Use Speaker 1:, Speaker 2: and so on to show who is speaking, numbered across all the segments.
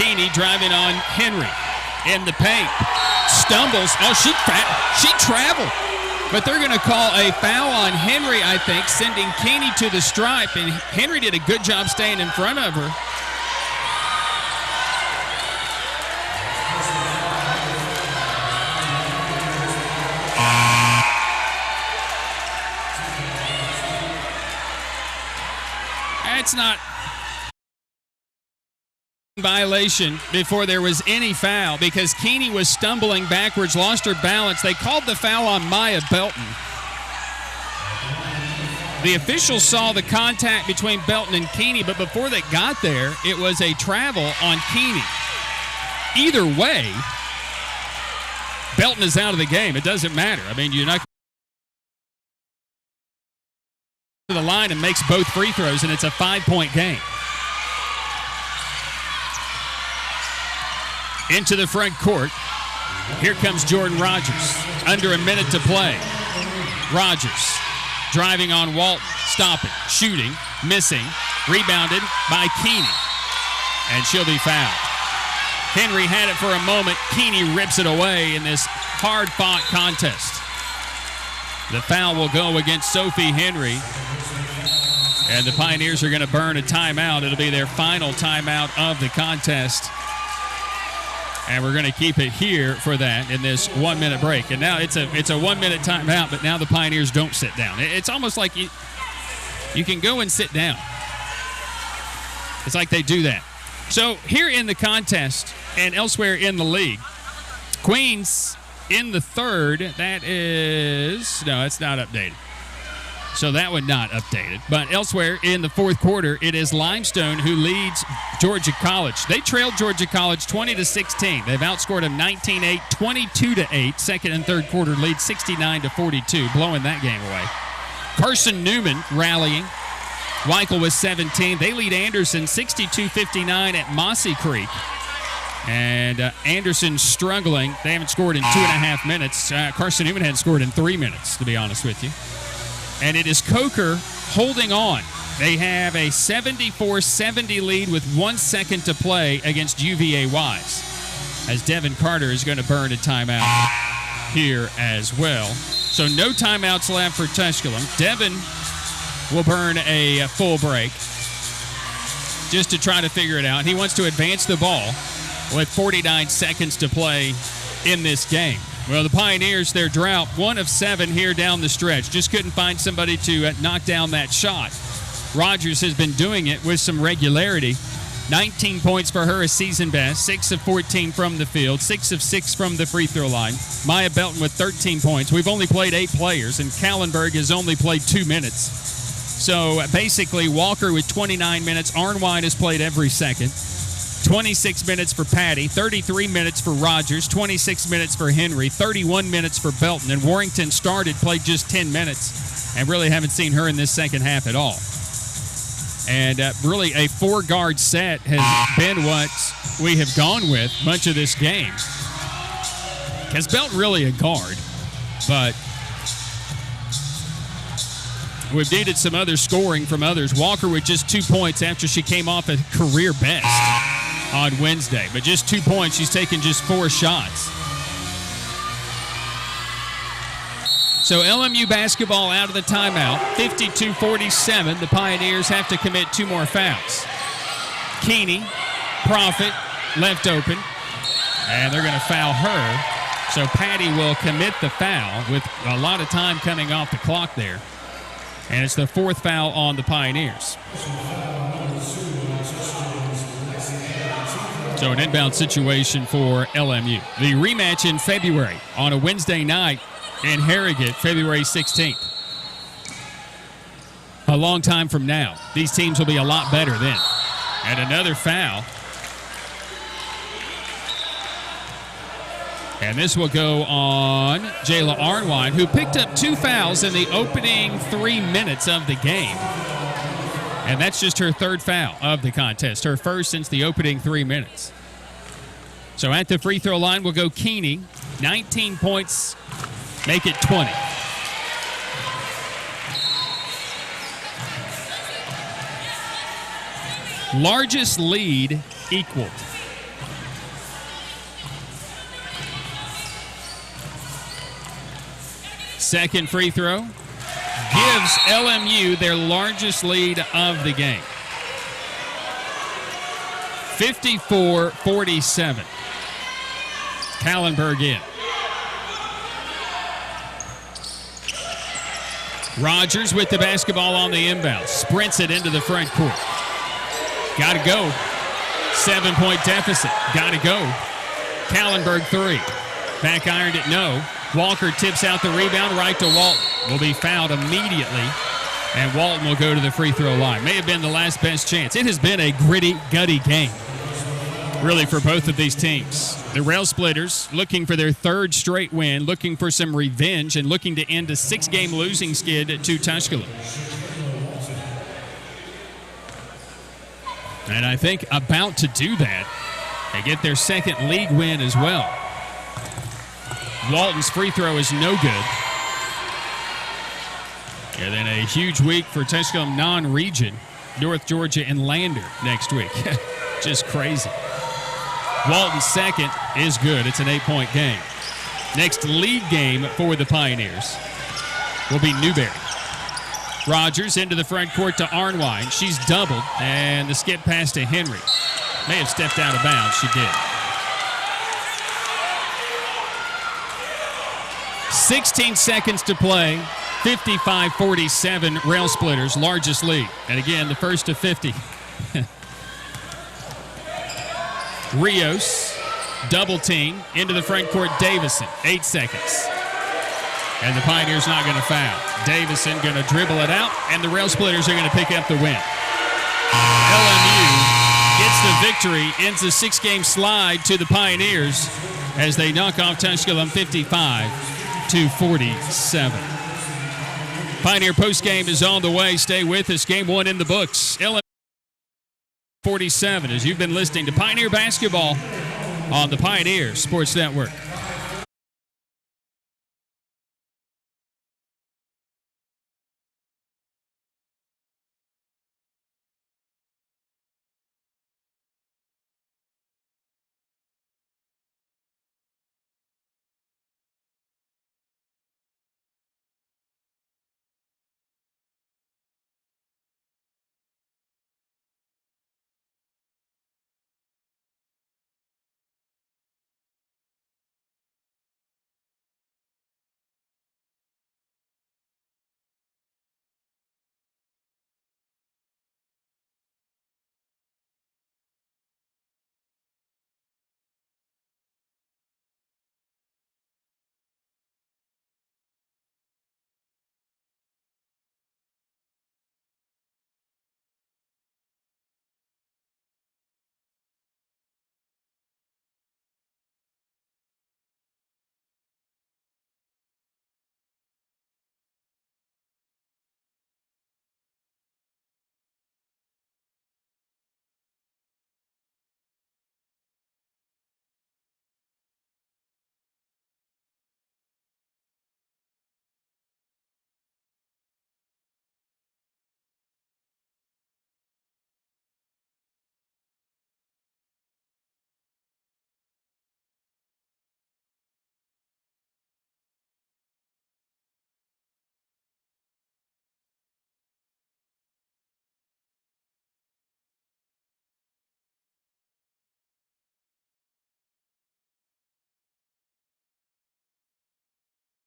Speaker 1: Keeney driving on Henry in the paint. Stumbles. Oh, she traveled. But they're going to call a foul on Henry, I think, sending Keeney to the stripe. And Henry did a good job staying in front of her. It's not violation before there was any foul because Keeney was stumbling backwards, lost her balance. They called the foul on Maya Belton. The officials saw the contact between Belton and Keeney, but before they got there, it was a travel on Keeney. Either way, Belton is out of the game. It doesn't matter. I mean, you're not to the line and makes both free throws, and it's a 5-point game. Into the front court. Here comes Jordan Rogers. Under a minute to play. Rogers driving on Walton, stopping, shooting, missing, rebounded by Keeney. And she'll be fouled. Henry had it for a moment. Keeney rips it away in this hard-fought contest. The foul will go against Sophie Henry. And the Pioneers are going to burn a timeout. It'll be their final timeout of the contest. And we're going to keep it here for that in this 1-minute break. And now it's a 1-minute timeout, but now the Pioneers don't sit down. It's almost like you can go and sit down. It's like they do that. So here in the contest and elsewhere in the league, Queens in the third, that is, no, it's not updated. So that one not updated. But elsewhere in the fourth quarter, it is Limestone who leads Georgia College. They trailed Georgia College 20-16. They've outscored them 19-8, 22-8. Second and third quarter lead 69-42, blowing that game away. Carson Newman rallying. Weichel with 17. They lead Anderson 62-59 at Mossy Creek. And Anderson struggling. They haven't scored in 2.5 minutes. Carson Newman hadn't scored in 3 minutes, to be honest with you. And it is Coker holding on. They have a 74-70 lead with 1 second to play against UVA Wise, as Devin Carter is going to burn a timeout here as well. So no timeouts left for Tusculum. Devin will burn a full break just to try to figure it out. He wants to advance the ball with 49 seconds to play in this game. Well, the Pioneers, their drought, 1 of 7 here down the stretch. Just couldn't find somebody to knock down that shot. Rogers has been doing it with some regularity. 19 points for her, a season best. 6 of 14 from the field. 6 of 6 from the free throw line. Maya Belton with 13 points. We've only played 8 players, and Kallenberg has only played 2 minutes. So basically, Walker with 29 minutes. Arnwine has played every second. 26 minutes for Patty, 33 minutes for Rogers, 26 minutes for Henry, 31 minutes for Belton. And Warrington played just 10 minutes, and really haven't seen her in this second half at all. And really a 4-guard set has been what we have gone with much of this game. Because Belton really a guard, but we've needed some other scoring from others. Walker with just 2 points after she came off a career best on Wednesday. But just 2 points. She's taken just 4 shots. So LMU basketball out of the timeout. 52-47. The Pioneers have to commit 2 more fouls. Keeney, Profit, left open. And they're going to foul her. So Patty will commit the foul with a lot of time coming off the clock there. And it's the 4th foul on the Pioneers. So an inbound situation for LMU. The rematch in February on a Wednesday night in Harrogate, February 16th. A long time from now. These teams will be a lot better then. And another foul. And this will go on Jayla Arnwine, who picked up 2 fouls in the opening 3 minutes of the game. And that's just her 3rd foul of the contest, her first since the opening 3 minutes. So at the free throw line will go Keeney. 19 points, make it 20. Largest lead equaled. Second free throw gives LMU their largest lead of the game. 54-47. Kallenberg in. Rogers with the basketball on the inbound. Sprints it into the front court. Got to go. 7-point deficit. Got to go. Kallenberg 3. Back ironed it, no. Walker tips out the rebound right to Walton. Will be fouled immediately, and Walton will go to the free throw line. May have been the last best chance. It has been a gritty, gutty game, really, for both of these teams. The Rail Splitters looking for their third straight win, looking for some revenge, and looking to end a 6-game losing skid to Tusculum. And I think about to do that. They get their second league win as well. Walton's free throw is no good. And then a huge week for Tusculum non-region, North Georgia and Lander next week. Just crazy. Walton's second is good. It's an 8-point game. Next league game for the Pioneers will be Newberry. Rogers into the front court to Arnwine. She's doubled, and the skip pass to Henry. May have stepped out of bounds. She did. 16 seconds to play. 55-47, Rail Splitters, largest lead. And again, the first to 50. Rios, double team, into the front court, Davison, 8 seconds. And the Pioneers not going to foul. Davison going to dribble it out, and the Rail Splitters are going to pick up the win. LMU gets the victory, ends a 6-game slide to the Pioneers as they knock off Tusculum 55-47. Pioneer postgame is on the way. Stay with us. Game 1 in the books. LMU 47 as you've been listening to Pioneer Basketball on the Pioneer Sports Network.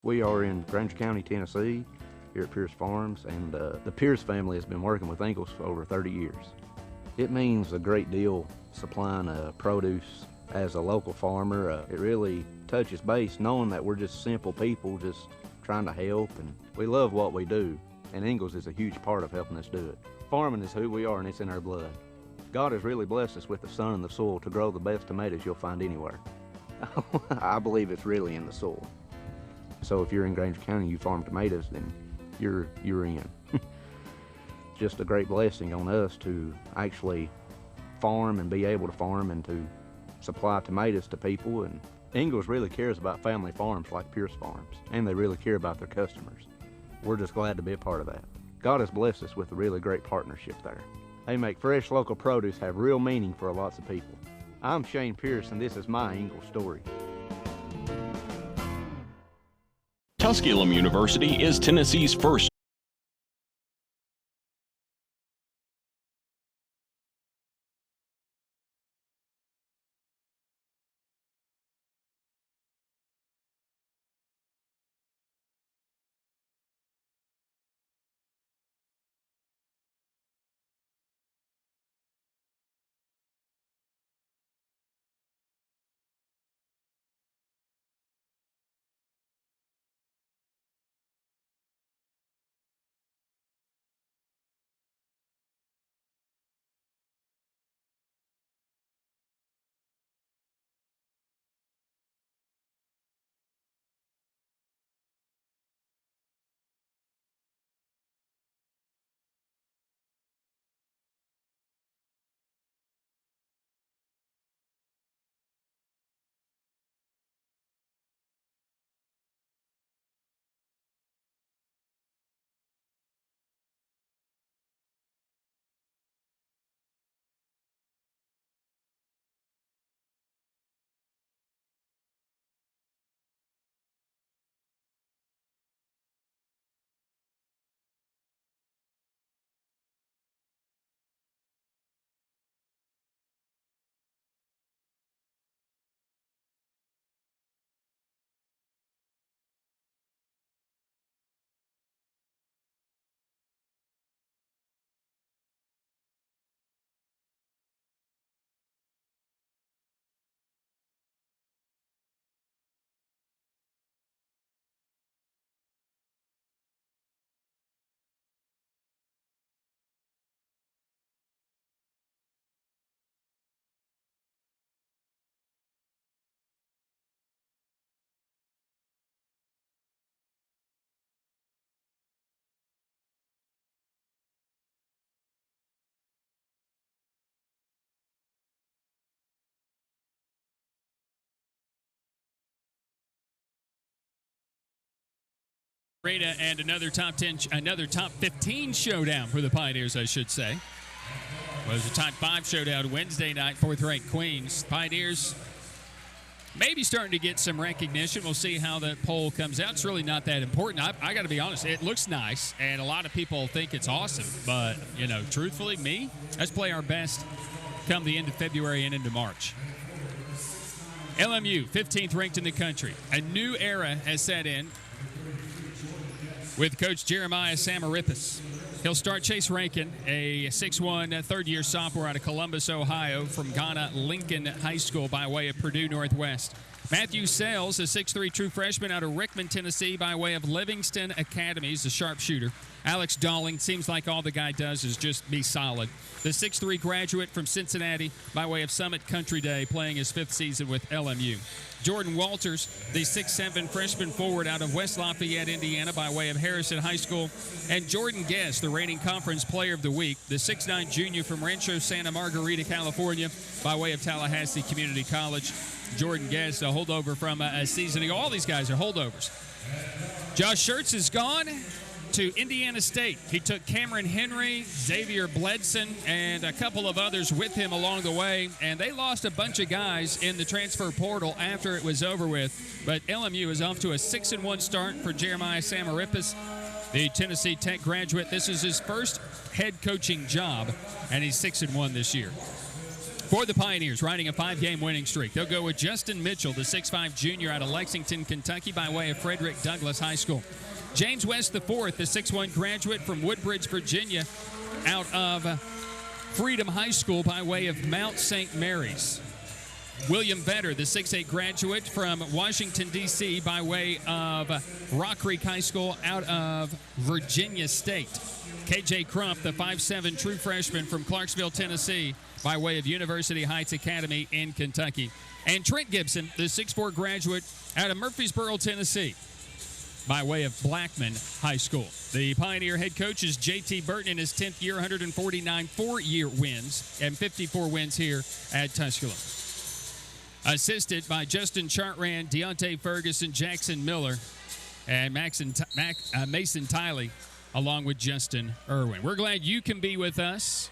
Speaker 2: We are in Granger County, Tennessee, here at Pierce Farms, and the Pierce family has been working with Ingalls for over 30 years. It means a great deal supplying produce as a local farmer. It really touches base knowing that we're just simple people just trying to help, and we love what we do, and Ingalls is a huge part of helping us do it. Farming is who we are, and it's in our blood. God has really blessed us with the sun and the soil to grow the best tomatoes you'll find anywhere. I believe it's really in the soil. So if you're in Granger County, you farm tomatoes, then you're in. Just a great blessing on us to actually farm and be able to farm and to supply tomatoes to people. And Ingalls really cares about family farms like Pierce Farms, and they really care about their customers. We're just glad to be a part of that. God has blessed us with a really great partnership there. They make fresh local produce have real meaning for lots of people. I'm Shane Pierce, and this is my Ingalls story.
Speaker 3: Tusculum University is Tennessee's first
Speaker 1: And another top 15 showdown for the Pioneers, I should say. Was a top 5 showdown Wednesday night, 4th-ranked Queens. Pioneers maybe starting to get some recognition. We'll see how that poll comes out. It's really not that important. I got to be honest, it looks nice, and a lot of people think it's awesome. But, you know, truthfully, let's play our best come the end of February and into March. LMU, 15th ranked in the country. A new era has set in with Coach Jeremiah Samarippis. He'll start Chase Rankin, a 6'1", third-year sophomore out of Columbus, Ohio, from Ghana Lincoln High School by way of Purdue Northwest. Matthew Sales, a 6'3", true freshman out of Rickman, Tennessee, by way of Livingston Academy. He's a sharpshooter. Alex Dalling, seems like all the guy does is just be solid. The 6'3" graduate from Cincinnati by way of Summit Country Day, playing his 5th season with LMU. Jordan Walters, the 6'7" freshman forward out of West Lafayette, Indiana, by way of Harrison High School. And Jordan Guest, the reigning conference player of the week, the 6'9" junior from Rancho Santa Margarita, California, by way of Tallahassee Community College. Jordan Guest, a holdover from a season ago. All these guys are holdovers. Josh Schertz is gone to Indiana State. He took Cameron Henry, Xavier Bledson, and a couple of others with him along the way, and they lost a bunch of guys in the transfer portal after it was over with. But LMU is off to a 6-1 start for Jeremiah Samarippis, the Tennessee Tech graduate. This is his first head coaching job, and he's 6-1 this year. For the Pioneers, riding a 5-game winning streak, they'll go with Justin Mitchell, the 6'5" junior out of Lexington, Kentucky, by way of Frederick Douglass High School. James West IV, the 6'1" graduate from Woodbridge, Virginia, out of Freedom High School by way of Mount St. Mary's. William Vetter, the 6'8" graduate from Washington, D.C., by way of Rock Creek High School out of Virginia State. KJ Crump, the 5'7" true freshman from Clarksville, Tennessee, by way of University Heights Academy in Kentucky. And Trent Gibson, the 6'4" graduate out of Murfreesboro, Tennessee, by way of Blackman High School. The Pioneer head coach is J.T. Burton in his 10th year, 149 four-year wins, and 54 wins here at Tusculum. Assisted by Justin Chartrand, Deontay Ferguson, Jackson Miller, and Mason Tiley, along with Justin Irwin. We're glad you can be with us.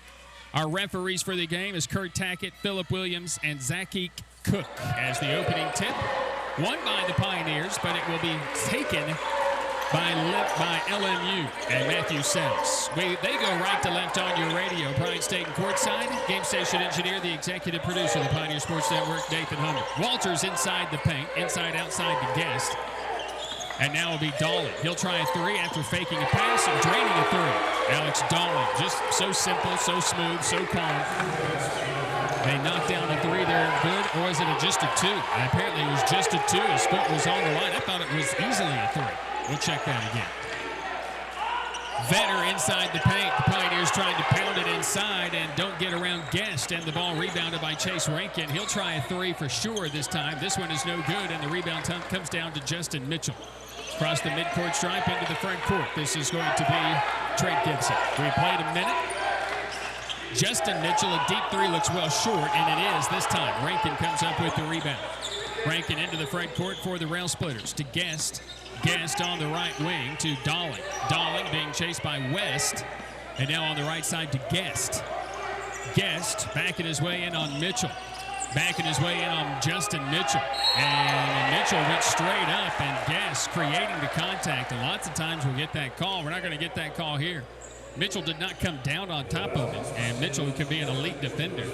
Speaker 1: Our referees for the game is Kurt Tackett, Philip Williams, and Zachy Cook as the opening tip. Won by the Pioneers, but it will be taken by LMU and Matthew Sells. They go right to left on your radio. Brian Staten courtside. Game station engineer, the executive producer of the Pioneer Sports Network, Nathan Hunter. Walters inside the paint, inside outside the guest. And now it'll be Dawling. He'll try a three after faking a pass and draining a three. Alex Dawling, just so simple, so smooth, so calm. They knocked down a three there, good, or is it just a two? Apparently it was just a two. His foot was on the line. I thought it was easily a three. We'll check that again. Vetter inside the paint. The Pioneers trying to pound it inside and don't get around Guest, and the ball rebounded by Chase Rankin. He'll try a three for sure this time. This one is no good, and the rebound comes down to Justin Mitchell. Across the midcourt stripe into the front court. This is going to be Trent Gibson. We played a minute. Justin Mitchell, a deep three, looks well short, and it is this time. Rankin comes up with the rebound. Rankin into the front court for the Rail Splitters to Guest. Guest on the right wing to Dawling. Dawling being chased by West, and now on the right side to Guest. Guest backing his way in on Mitchell. Backing his way in on Justin Mitchell. And Mitchell went straight up, and Guest creating the contact. And lots of times we'll get that call. We're not going to get that call here. Mitchell did not come down on top of it, and Mitchell, who could be an elite defender,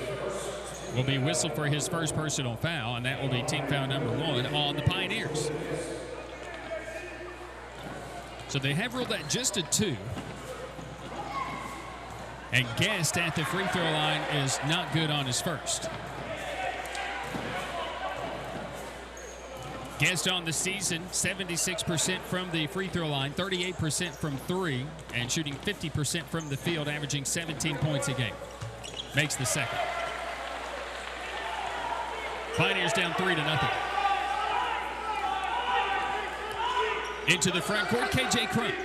Speaker 1: will be whistled for his first personal foul, and that will be team foul number 1 on the Pioneers. So they have ruled that just a 2. And Guest at the free throw line is not good on his first. Guest on the season, 76% from the free throw line, 38% from 3, and shooting 50% from the field, averaging 17 points a game. Makes the second. Pioneers down 3-0. Into the front court, KJ Crump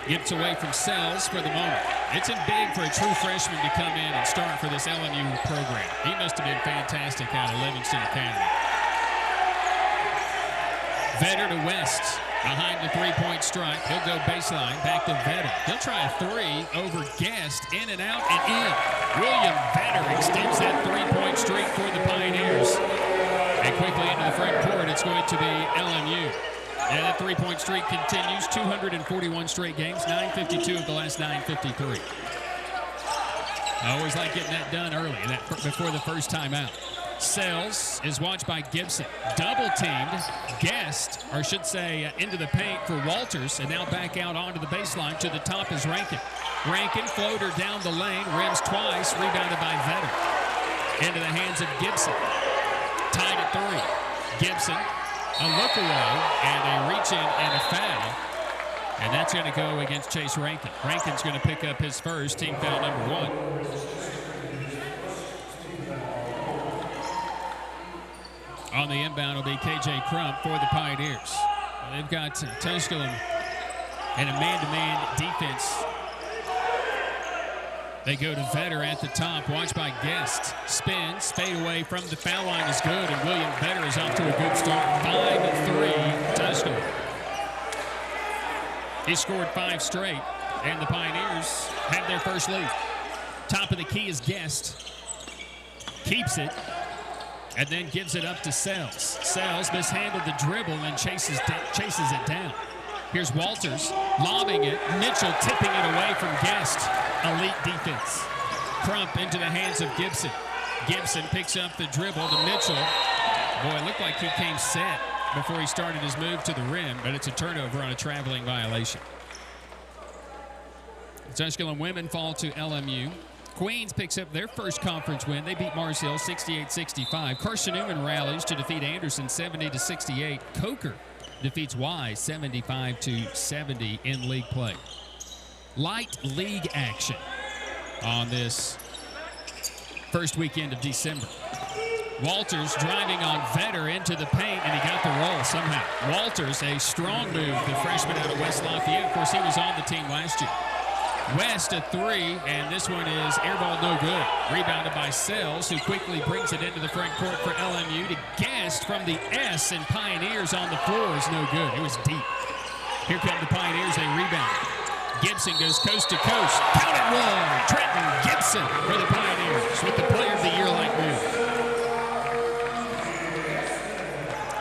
Speaker 1: gets away from Sells for the moment. It's big for a true freshman to come in and start for this LMU program. He must have been fantastic out of Livingston Academy. Vetter to West, behind the three-point stripe. He'll go baseline, back to Vetter. He'll try a three over Guest, in and out and in. William Vetter extends that three-point streak for the Pioneers. And quickly into the front court, it's going to be LMU. And that three-point streak continues, 241 straight games, 952 of the last 953. I always like getting that done early, before the first time out. Sells is watched by Gibson. Double-teamed. Guest, or should say into the paint for Walters, and now back out onto the baseline. To the top is Rankin. Rankin, floater down the lane, rims twice, rebounded by Vetter. Into the hands of Gibson. Tied at 3. Gibson, a look away, and a reach-in and a foul. And that's going to go against Chase Rankin. Rankin's going to pick up his first, team foul number 1. On the inbound will be KJ Crump for the Pioneers. They've got Tusculum and a man-to-man defense. They go to Vetter at the top, watched by Guest. Spins, fade away from the foul line is good, and William Vetter is off to a good start. 5-3, Tusculum. He scored 5 straight, and the Pioneers have their first lead. Top of the key is Guest. Keeps it. And then gives it up to Sells. Sells mishandled the dribble and chases it down. Here's Walters lobbing it. Mitchell tipping it away from Guest. Elite defense. Crump into the hands of Gibson. Gibson picks up the dribble to Mitchell. Boy, it looked like he came set before he started his move to the rim, but it's a turnover on a traveling violation. The Tusculum women fall to LMU. Queens picks up their first conference win. They beat Mars Hill 68-65. Carson Newman rallies to defeat Anderson 70-68. Coker defeats Wise 75-70 in league play. Light league action on this first weekend of December. Walters driving on Vetter into the paint, and he got the roll somehow. Walters, a strong move, the freshman out of West Lafayette. Of course, he was on the team last year. West a 3, and this one is airball no good. Rebounded by Sells, who quickly brings it into the front court for LMU to Guest from the S, and Pioneers on the floor is no good. It was deep. Here come the Pioneers, they rebound. Gibson goes coast to coast. Count it one. Trenton Gibson for the Pioneers with the Player of the Year-like move.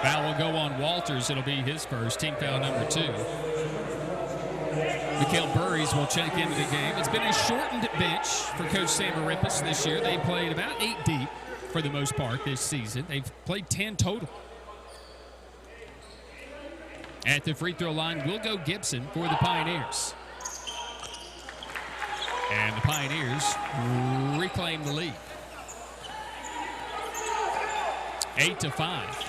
Speaker 1: Foul will go on Walters. Masters, it'll be his first, team foul number 2. Mikhail Burries will check into the game. It's been a shortened bench for Coach Samarippis this year. They played about 8 deep for the most part this season. They've played 10 total. At the free throw line will go Gibson for the Pioneers. And the Pioneers reclaim the lead. 8-5.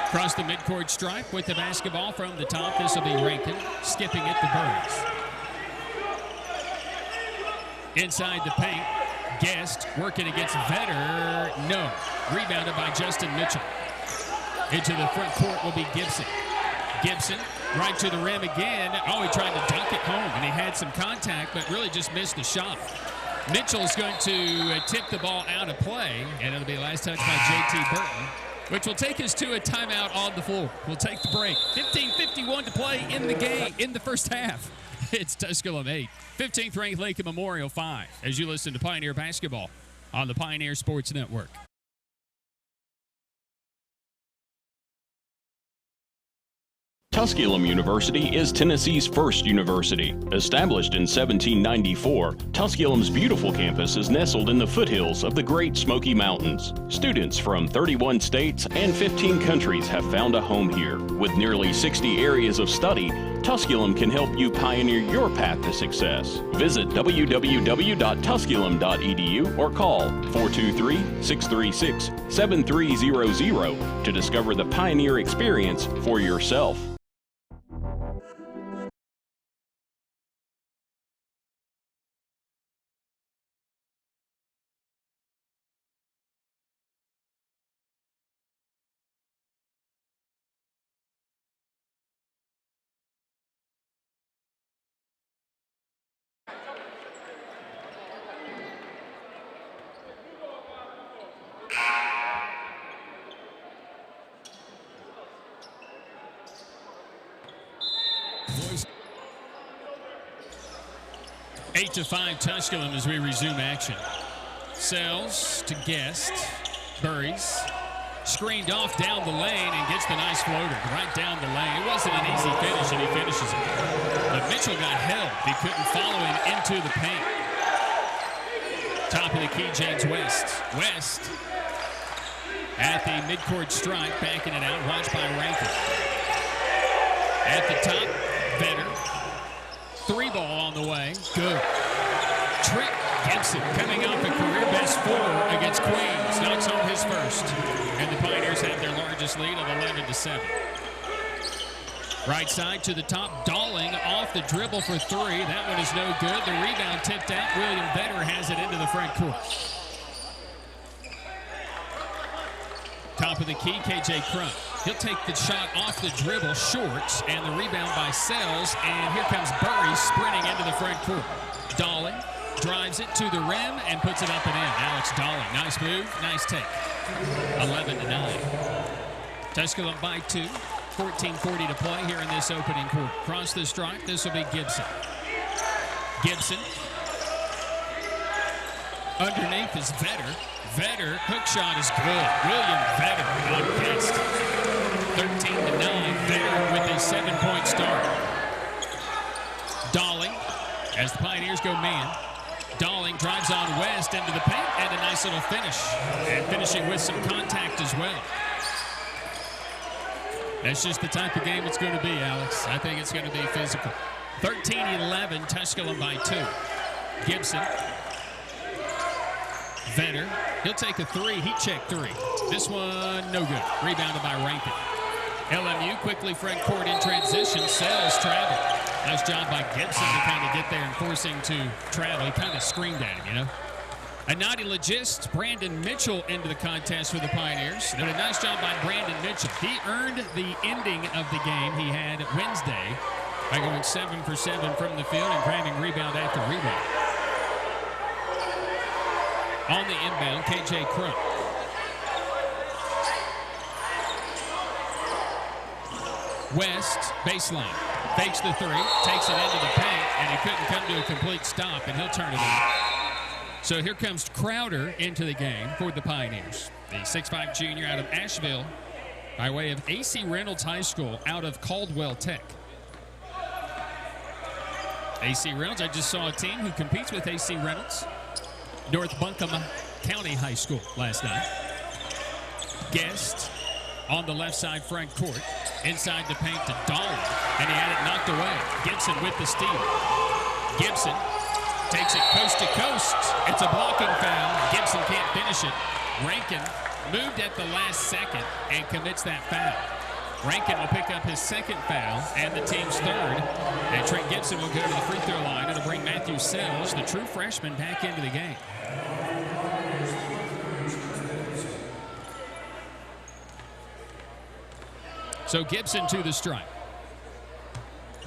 Speaker 1: Across the midcourt stripe with the basketball from the top. This will be Rankin skipping it to Burries. Inside the paint, Guest working against Vetter. No. Rebounded by Justin Mitchell. Into the front court will be Gibson. Gibson right to the rim again. Oh, he tried to dunk it home, and he had some contact, but really just missed the shot. Mitchell's going to tip the ball out of play, and it'll be last touch by J.T. Burton, which will take us to a timeout on the floor. We'll take the break. 15:51 to play in the game, in the first half. It's Tusculum 8, 15th ranked Lincoln Memorial 5, as you listen to Pioneer Basketball on the Pioneer Sports Network.
Speaker 3: Tusculum University is Tennessee's first university. Established in 1794, Tusculum's beautiful campus is nestled in the foothills of the Great Smoky Mountains. Students from 31 states and 15 countries have found a home here. With nearly 60 areas of study, Tusculum can help you pioneer your path to success. Visit www.tusculum.edu or call 423-636-7300 to discover the Pioneer experience for yourself.
Speaker 1: Boys. 8-5 Tusculum as we resume action. Sells to Guest. Burries. Screened off down the lane and gets the nice floater right down the lane. It wasn't an easy finish, and he finishes it. But Mitchell got held. He couldn't follow him into the paint. Top of the key, James West. West at the midcourt stripe, backing it out. Watched by Rankin. At the top, Vetter. 3 ball on the way. Good. Trent Gibson coming off a career best 4 against Queens. Knocks home his first. And the Pioneers have their largest lead of 11-7. Right side to the top. Dalling off the dribble for 3. That one is no good. The rebound tipped out. William Vetter has it into the front court. Top of the key, KJ Crump. He'll take the shot off the dribble, short, and the rebound by Sells. And here comes Burries sprinting into the front court. Dalling drives it to the rim and puts it up and in. Alex Dalling, nice move, nice take. 11-9. Tusculum by 2. 14:40 to play here in this opening quarter. Across the stripe, this will be Gibson. Gibson. Underneath is Vetter. Vetter, hook shot is good. William Vetter on cast. 13-9. Vetter with a 7-point start. Dalling, as the Pioneers go man. Dalling drives on West into the paint and a nice little finish. And finishing with some contact as well. That's just the type of game it's going to be, Alex. I think it's going to be physical. 13-11, Tusculum by 2. Gibson. Vetter. He'll take a 3. Heat check 3. This one, no good. Rebounded by Rankin. LMU quickly front court in transition. Sells travel. Nice job by Gibson to kind of get there and force him to travel. He kind of screamed at him, you know. A naughty logist, Brandon Mitchell into the contest for the Pioneers. Did a nice job by Brandon Mitchell. He earned the ending of the game he had Wednesday by going 7 for 7 from the field and grabbing rebound after rebound. On the inbound, KJ Crump. West, baseline. Fakes the 3, takes it into the paint, and he couldn't come to a complete stop, and he'll turn it on. So here comes Crowder into the game for the Pioneers. The 6'5 junior out of Asheville by way of A.C. Reynolds High School out of Caldwell Tech. A.C. Reynolds, I just saw a team who competes with A.C. Reynolds, North Buncombe County High School last night. Guest on the left side front court, inside the paint to Dolly, and he had it knocked away. Gibson with the steal. Gibson takes it coast to coast. It's a blocking foul. Gibson can't finish it. Rankin moved at the last second and commits that foul. Rankin will pick up his second foul and the team's third. And Trent Gibson will go to the free throw line. It'll bring Matthew Sells, the true freshman, back into the game. So Gibson to the stripe.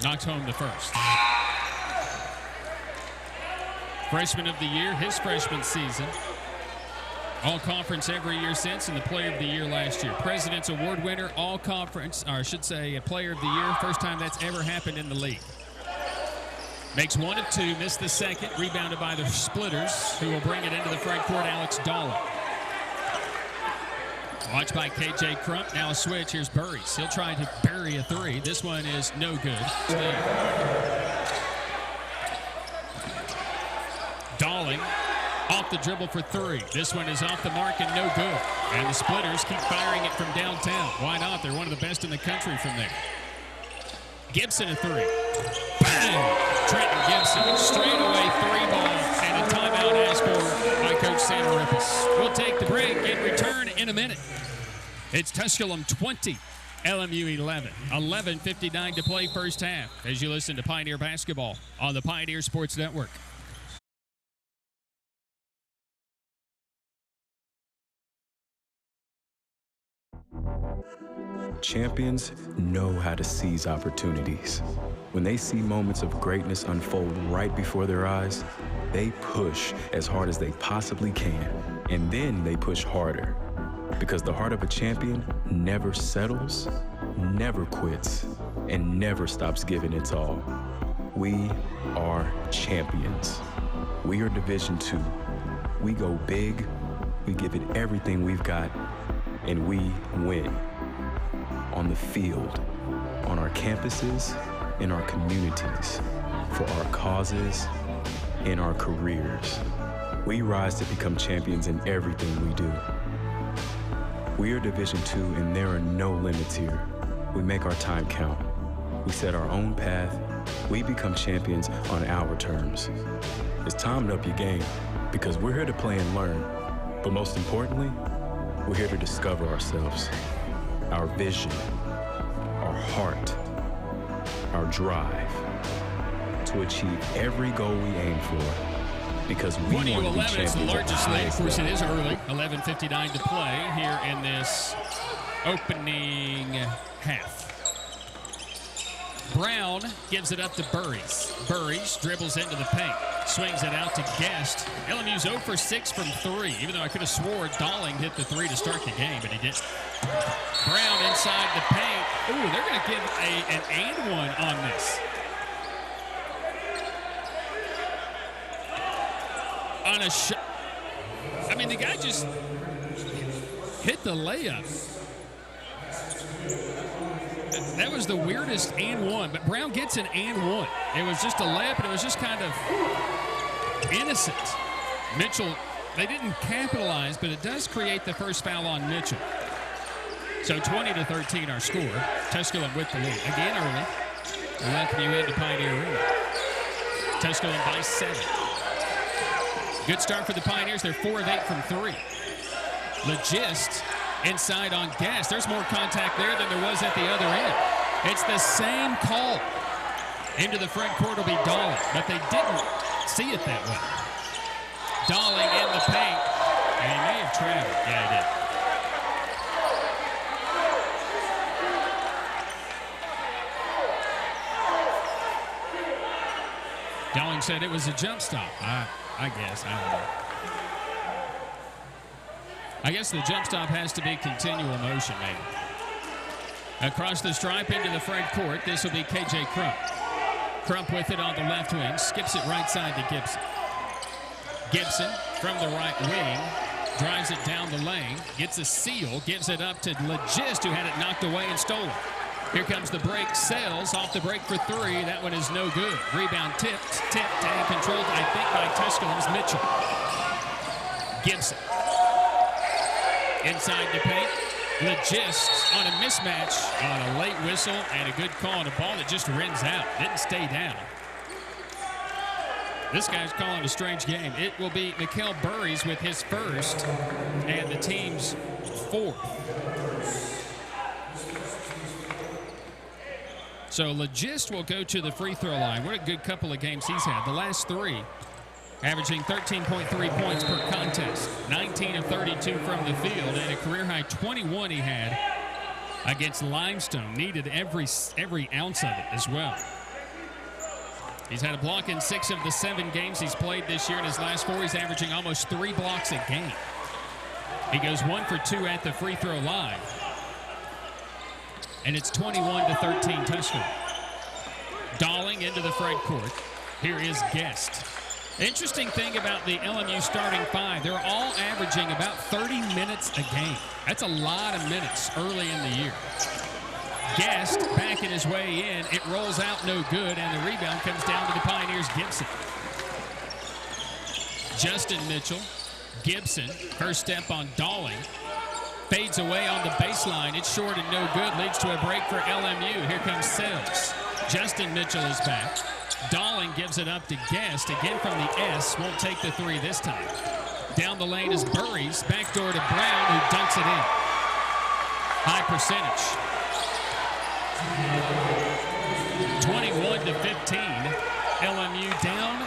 Speaker 1: Knocks home the first. Freshman of the year, his freshman season. All-conference every year since, and the player of the year last year. President's Award winner, all-conference, or I should say a player of the year. First time that's ever happened in the league. Makes one of two, missed the second. Rebounded by the Splitters, who will bring it into the front court, Alex Dolly. Watched by K.J. Crump. Now a switch. Here's Burries. He'll try to bury a three. This one is no good. Dolling off the dribble for three. This one is off the mark and no good. And the Splitters keep firing it from downtown. Why not? They're one of the best in the country from there. Gibson a three. Bang! Trenton Gibson, straight away three ball, and a timeout asked for by Coach Santa Rippis. We'll take the break and return in a minute. It's Tusculum 20, LMU 11. 11:59 to play first half as you listen to Pioneer Basketball on the Pioneer Sports Network.
Speaker 4: Champions know how to seize opportunities. When they see moments of greatness unfold right before their eyes, they push as hard as they possibly can, and then they push harder. Because the heart of a champion never settles, never quits, and never stops giving its all. We are champions. We are Division II. We go big, we give it everything we've got, and we win. On the field, on our campuses, in our communities, for our causes, in our careers. We rise to become champions in everything we do. We are Division II, and there are no limits here. We make our time count. We set our own path. We become champions on our terms. It's time to up your game, because we're here to play and learn. But most importantly, we're here to discover ourselves, our vision, our heart, our drive, to achieve every goal we aim for, because we want to be champions.
Speaker 1: 20-11 is the largest lead. Of course, it is early. 11:59 to play here in this opening half. Brown gives it up to Burries. Burries dribbles into the paint, swings it out to Guest. LMU's 0 for 6 from 3, even though I could have swore Dolling hit the 3 to start the game, but he didn't. Brown inside the paint. Ooh, they're going to give an and one on this. On a shot. I mean, the guy just hit the layup. That was the weirdest and one, but Brown gets an and one. It was just a layup, and it was just kind of innocent. Mitchell, they didn't capitalize, but it does create the first foul on Mitchell. So 20-13 our score. Tusculum with the lead. Again early. We welcome you into Pioneer Arena. Tusculum by 7. Good start for the Pioneers. They're 4 of 8 from 3. Legist inside on Gas. There's more contact there than there was at the other end. It's the same call. Into the front court will be Dolling, but they didn't see it that way. Dolling in the paint, and he may have traveled. Yeah, he did. Dolling said it was a jump stop. I guess. I don't know. I guess the jump stop has to be continual motion, maybe. Across the stripe into the front court, this will be K.J. Crump. Crump with it on the left wing, skips it right side to Gibson. Gibson from the right wing drives it down the lane, gets a seal, gives it up to Legist, who had it knocked away and stolen. Here comes the break. Sells off the break for three. That one is no good. Rebound tipped, and controlled, I think, by Tusculum's Mitchell. Gibson. Inside the paint. Legist on a mismatch on a late whistle and a good call on a ball that just rins out. Didn't stay down. This guy's calling a strange game. It will be Mikal Burries with his first and the team's fourth. So Legist will go to the free throw line. What a good couple of games he's had. The last three, averaging 13.3 points per contest, 19 of 32 from the field, and a career-high 21 he had against Limestone. Needed every ounce of it as well. He's had a block in 6 of the 7 games he's played this year. In his last 4, he's averaging almost 3 blocks a game. He goes 1 for 2 at the free throw line. And it's 21-13 Tusculum. Dalling into the front court. Here is Guest. Interesting thing about the LMU starting 5, they're all averaging about 30 minutes a game. That's a lot of minutes early in the year. Guest backing his way in. It rolls out no good, and the rebound comes down to the Pioneers' Gibson. Justin Mitchell. Gibson, first step on Dalling. Fades away on the baseline. It's short and no good. Leads to a break for LMU. Here comes Sells. Justin Mitchell is back. Dalling gives it up to Guest. Again from the S. Won't take the three this time. Down the lane is Burries. Backdoor to Brown, who dunks it in. High percentage. 21-15. LMU down,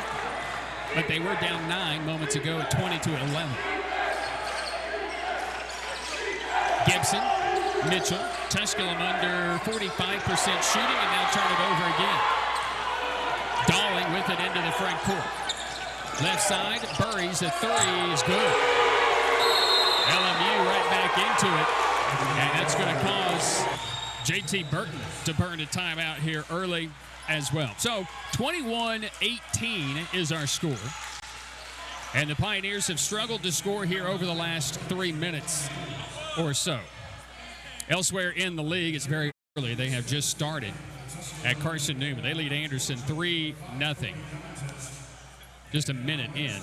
Speaker 1: but they were down 9 moments ago at 20-11. Gibson, Mitchell, Tusculum under 45% shooting, and now turn it over again. Dalling with it into the front court. Left side, Burries, the three is good. LMU right back into it, and that's going to cause J.T. Burton to burn a timeout here early as well. So 21-18 is our score. And the Pioneers have struggled to score here over the last 3 minutes or so. Elsewhere in the league, it's very early. They have just started at Carson Newman. They lead Anderson 3-0. Just a minute in.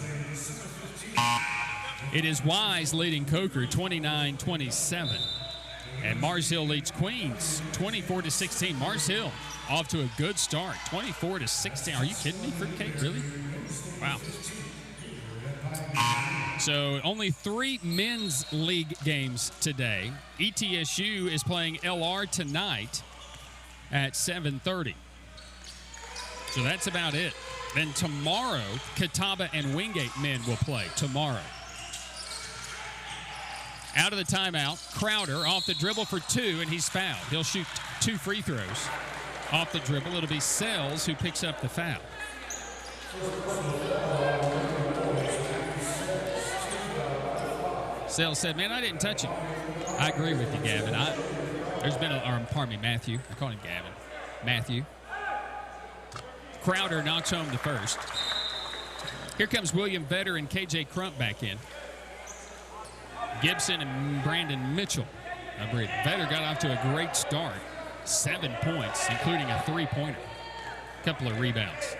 Speaker 1: It is Wise leading Coker 29-27. And Mars Hill leads Queens 24-16. Mars Hill off to a good start, 24-16. Are you kidding me, Fruitcake? Really? Wow. So only 3 men's league games today. ETSU is playing LR tonight at 7:30. So that's about it. Then tomorrow, Catawba and Wingate men will play tomorrow. Out of the timeout, Crowder off the dribble for 2, and he's fouled. He'll shoot 2 free throws off the dribble. It'll be Sells who picks up the foul. Sells said, man, I didn't touch him. I agree with you, Gavin. Matthew. I call him Gavin. Matthew. Crowder knocks home the first. Here comes William Vetter and KJ Crump back in. Gibson and Brandon Mitchell. Vetter got off to a great start. 7 points, including a 3-pointer. Couple of rebounds.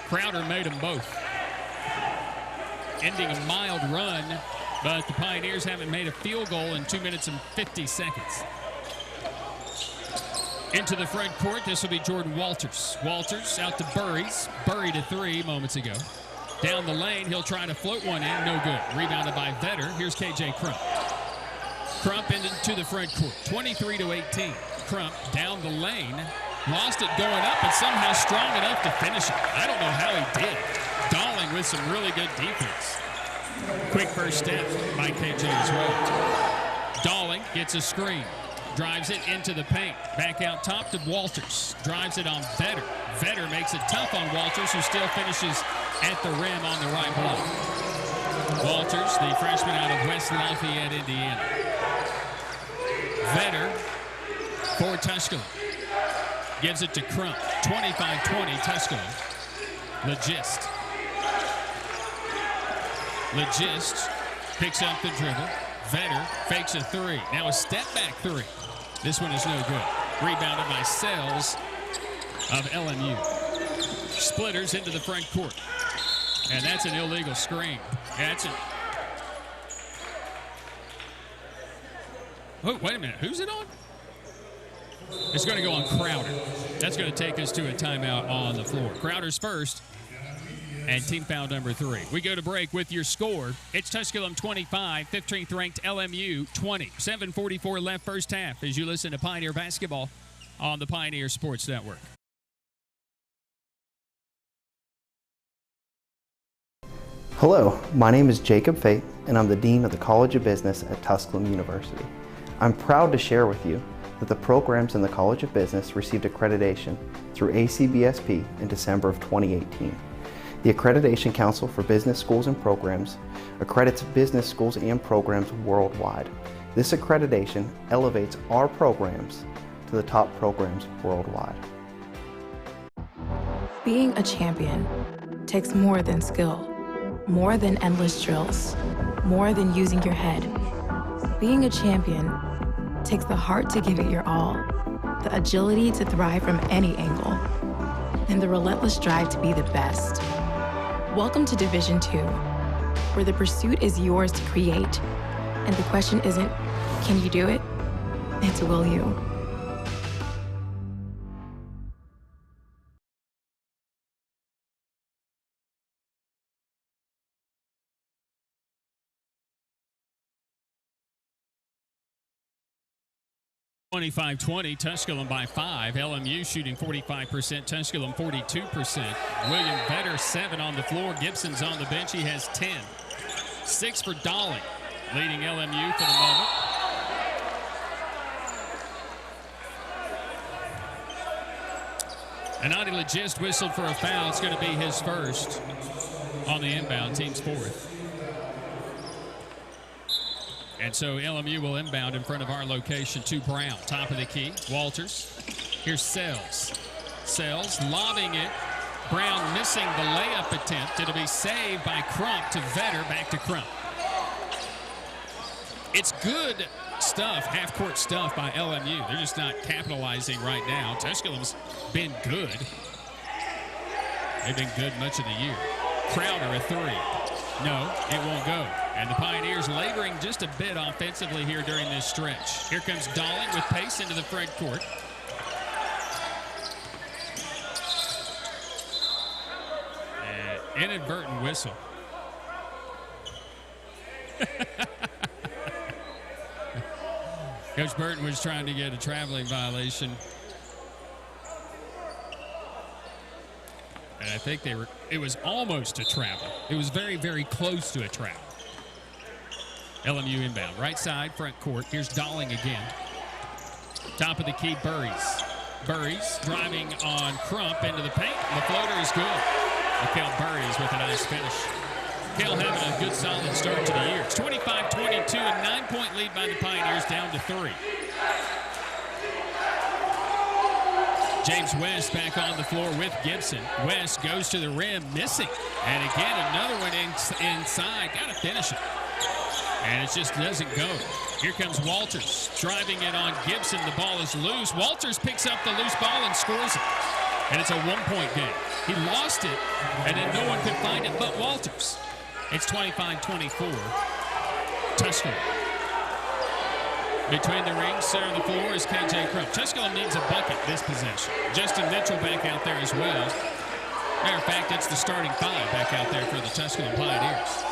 Speaker 1: Crowder made them both. Ending a mild run, but the Pioneers haven't made a field goal in 2 minutes and 50 seconds. Into the front court, this will be Jordan Walters. Walters out to Burries. Buried a 3 moments ago. Down the lane, he'll try to float one in. No good. Rebounded by Vetter. Here's KJ Crump. Crump into the front court. 23-18. Crump down the lane. Lost it going up and somehow strong enough to finish it. I don't know how he did. Dalling with some really good defense. Quick first step by KJ as well. Dalling gets a screen. Drives it into the paint. Back out top to Walters. Drives it on Vetter. Vetter makes it tough on Walters, who still finishes at the rim on the right block. Walters, the freshman out of West Lafayette, Indiana. Vetter for Tusculum. Gives it to Crump. 25-20 Tusculum. Legist. Legist picks up the dribble. Vetter fakes a three. Now a step-back three. This one is no good. Rebounded by Sells of LMU. Splitters into the front court. And that's an illegal screen. That's it. Oh, wait a minute. Who's it on? It's going to go on Crowder. That's going to take us to a timeout on the floor. Crowder's first. And team foul number 3. We go to break with your score. It's Tusculum 25, 15th ranked LMU 20. 7:44 left first half as you listen to Pioneer Basketball on the Pioneer Sports Network.
Speaker 5: Hello, my name is Jacob Fate, and I'm the Dean of the College of Business at Tusculum University. I'm proud to share with you that the programs in the College of Business received accreditation through ACBSP in December of 2018. The Accreditation Council for Business Schools and Programs accredits business schools and programs worldwide. This accreditation elevates our programs to the top programs worldwide.
Speaker 6: Being a champion takes more than skill, more than endless drills, more than using your head. Being a champion takes the heart to give it your all, the agility to thrive from any angle, and the relentless drive to be the best. Welcome to Division 2, where the pursuit is yours to create, and the question isn't, can you do it? It's, will you?
Speaker 1: (25-20), Tusculum by 5. LMU shooting 45%, Tusculum 42%. William Vetter 7 on the floor. Gibson's on the bench. He has 10. 6 for Dolly, leading LMU for the moment. Anani Legist whistled for a foul. It's going to be his first on the inbound, team's fourth. And so LMU will inbound in front of our location to Brown. Top of the key, Walters. Here's Sells. Sells lobbing it. Brown missing the layup attempt. It'll be saved by Crump to Vetter, back to Crump. It's good stuff, half-court stuff by LMU. They're just not capitalizing right now. Tusculum's been good. They've been good much of the year. Crowder a three. No, it won't go. And the Pioneers laboring just a bit offensively here during this stretch. Here comes Dolly with pace into the front court. Inadvertent whistle. Coach Burton was trying to get a traveling violation. And I think it was almost a travel. It was very, very close to a travel. LMU inbound. Right side, front court. Here's Dolling again. Top of the key, Burries. Burries driving on Crump into the paint. The floater is good. Mikhail Burries with a nice finish. Mikhail having a good, solid start to the year. It's 25-22, a 9-point lead by the Pioneers, down to 3. James West back on the floor with Gibson. West goes to the rim, missing. And again, another one inside. Got to finish it. And it just doesn't go. Here comes Walters, driving it on Gibson. The ball is loose. Walters picks up the loose ball and scores it. And it's a 1-point game. He lost it, and then no one could find it but Walters. It's 25-24. Tusculum. Between the rings, center of the floor is KJ Crump. Tusculum needs a bucket this possession. Justin Mitchell back out there as well. Matter of fact, it's the starting 5 back out there for the Tusculum Pioneers.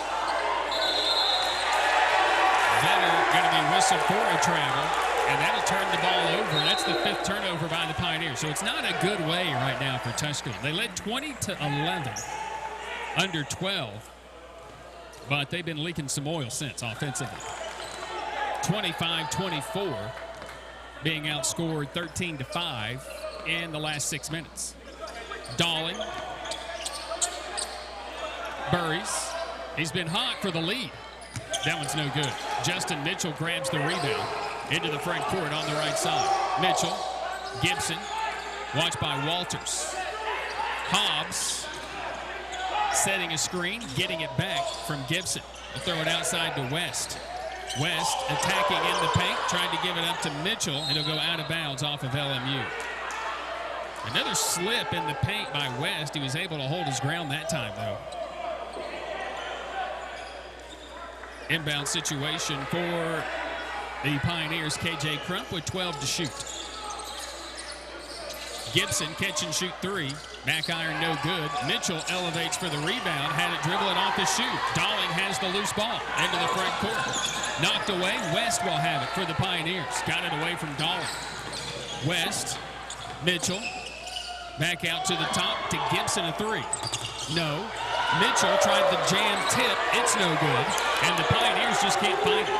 Speaker 1: Vetter going to be whistled for a travel, and that'll turn the ball over. That's the 5th turnover by the Pioneers. So it's not a good way right now for Tusculum. They led 20-11, under 12, but they've been leaking some oil since offensively. 25-24, being outscored 13-5 in the last 6 minutes. Dolling. Burries. He's been hot for the lead. That one's no good. Justin Mitchell grabs the rebound into the front court on the right side. Mitchell, Gibson, watched by Walters. Hobbs setting a screen, getting it back from Gibson. They'll throw it outside to West. West attacking in the paint, trying to give it up to Mitchell. It'll go out of bounds off of LMU. Another slip in the paint by West. He was able to hold his ground that time, though. Inbound situation for the Pioneers. KJ Crump with 12 to shoot. Gibson catch and shoot three. Back iron no good. Mitchell elevates for the rebound. Had it dribbling off the shoot. Dolling has the loose ball into the front court. Knocked away. West will have it for the Pioneers. Got it away from Dolling. West. Mitchell. Back out to the top to Gibson, a three. No. Mitchell tried the jam tip. It's no good. And the Pioneers just can't find it.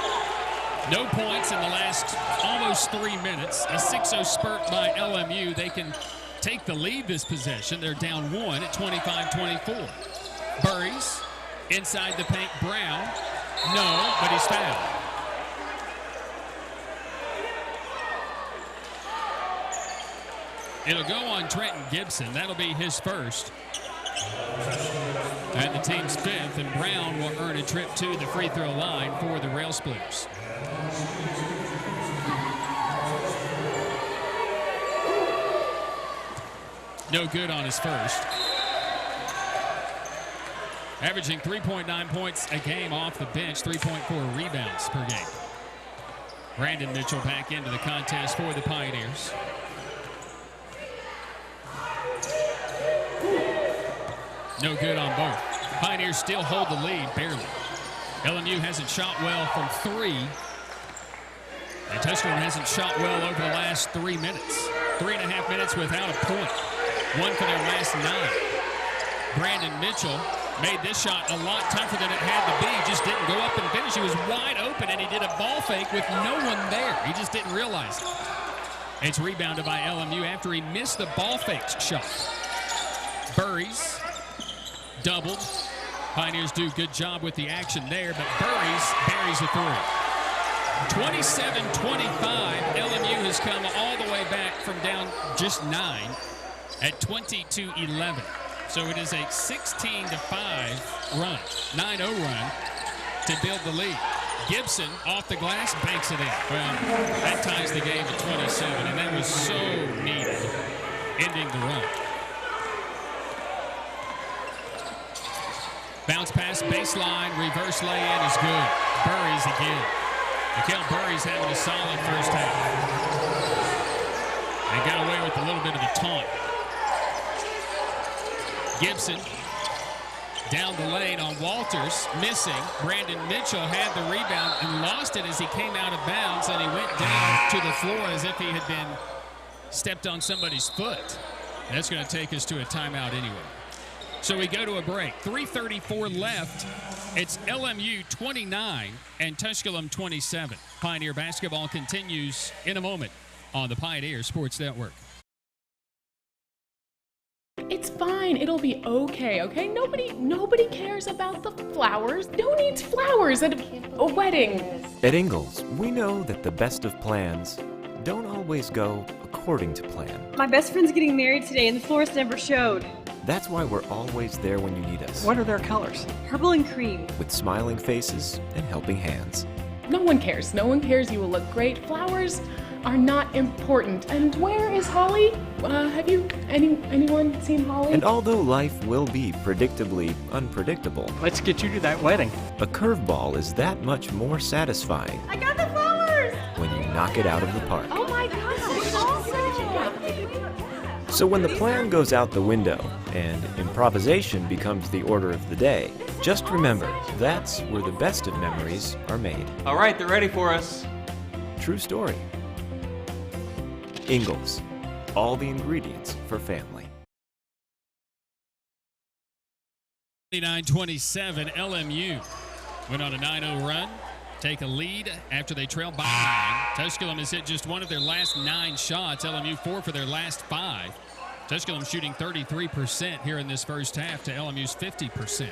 Speaker 1: No points in the last almost 3 minutes. A 6-0 spurt by LMU. They can take the lead this possession. They're down one at 25-24. Burries inside the paint. Brown. No, but he's fouled. It'll go on Trenton Gibson. That'll be his first. And the team's fifth, and Brown will earn a trip to the free throw line for the Rail Splitters. No good on his first. Averaging 3.9 points a game off the bench, 3.4 rebounds per game. Brandon Mitchell back into the contest for the Pioneers. No good on both. Pioneers still hold the lead, barely. LMU hasn't shot well from three. And Tusculum hasn't shot well over the last 3 minutes. 3.5 minutes without a point. One for their last 9. Brandon Mitchell made this shot a lot tougher than it had to be. Just didn't go up and finish. He was wide open, and he did a ball fake with no one there. He just didn't realize it. It's rebounded by LMU after he missed the ball fake shot. Burries. Doubled. Pioneers do a good job with the action there, but Burries buries a three. 27-25. LMU has come all the way back from down just 9 at 20-11. So it is a 16-5 run, 9-0 run to build the lead. Gibson off the glass, banks it in. Well, that ties the game at 27, and that was so needed, ending the run. Bounce pass, baseline, reverse lay-in is good. Burries again. Mikael Burries having a solid first half. And got away with a little bit of the taunt. Gibson down the lane on Walters, missing. Brandon Mitchell had the rebound and lost it as he came out of bounds, and he went down to the floor as if he had been stepped on somebody's foot. That's going to take us to a timeout anyway. So we go to a break. 3:34 left. It's LMU 29 and Tusculum 27. Pioneer basketball continues in a moment on the Pioneer Sports Network.
Speaker 7: It's fine. It'll be okay, okay? Nobody cares about the flowers. Who needs flowers at a wedding?
Speaker 8: At Ingalls, we know that the best of plans don't always go according to plan.
Speaker 9: My best friend's getting married today and the florist never showed.
Speaker 8: That's why we're always there when you need us.
Speaker 10: What are their colors?
Speaker 9: Purple and cream.
Speaker 8: With smiling faces and helping hands.
Speaker 7: No one cares. No one cares. You will look great. Flowers are not important. And where is Holly? Have you anyone seen Holly?
Speaker 8: And although life will be predictably unpredictable,
Speaker 10: let's get you to that wedding.
Speaker 8: A curveball is that much more satisfying.
Speaker 9: I got the flowers!
Speaker 8: When you knock it out of the park.
Speaker 9: Oh my gosh, it's awesome!
Speaker 8: So when the plan goes out the window and improvisation becomes the order of the day, just remember, that's where the best of memories are made.
Speaker 10: All right, they're ready for us.
Speaker 8: True story. Ingalls, all the ingredients for family.
Speaker 1: 29-27, LMU went on a 9-0 run. Take a lead after they trail by 9. Tusculum has hit just one of their last 9 shots. LMU 4 for their last 5. Tusculum shooting 33% here in this first half to LMU's 50%.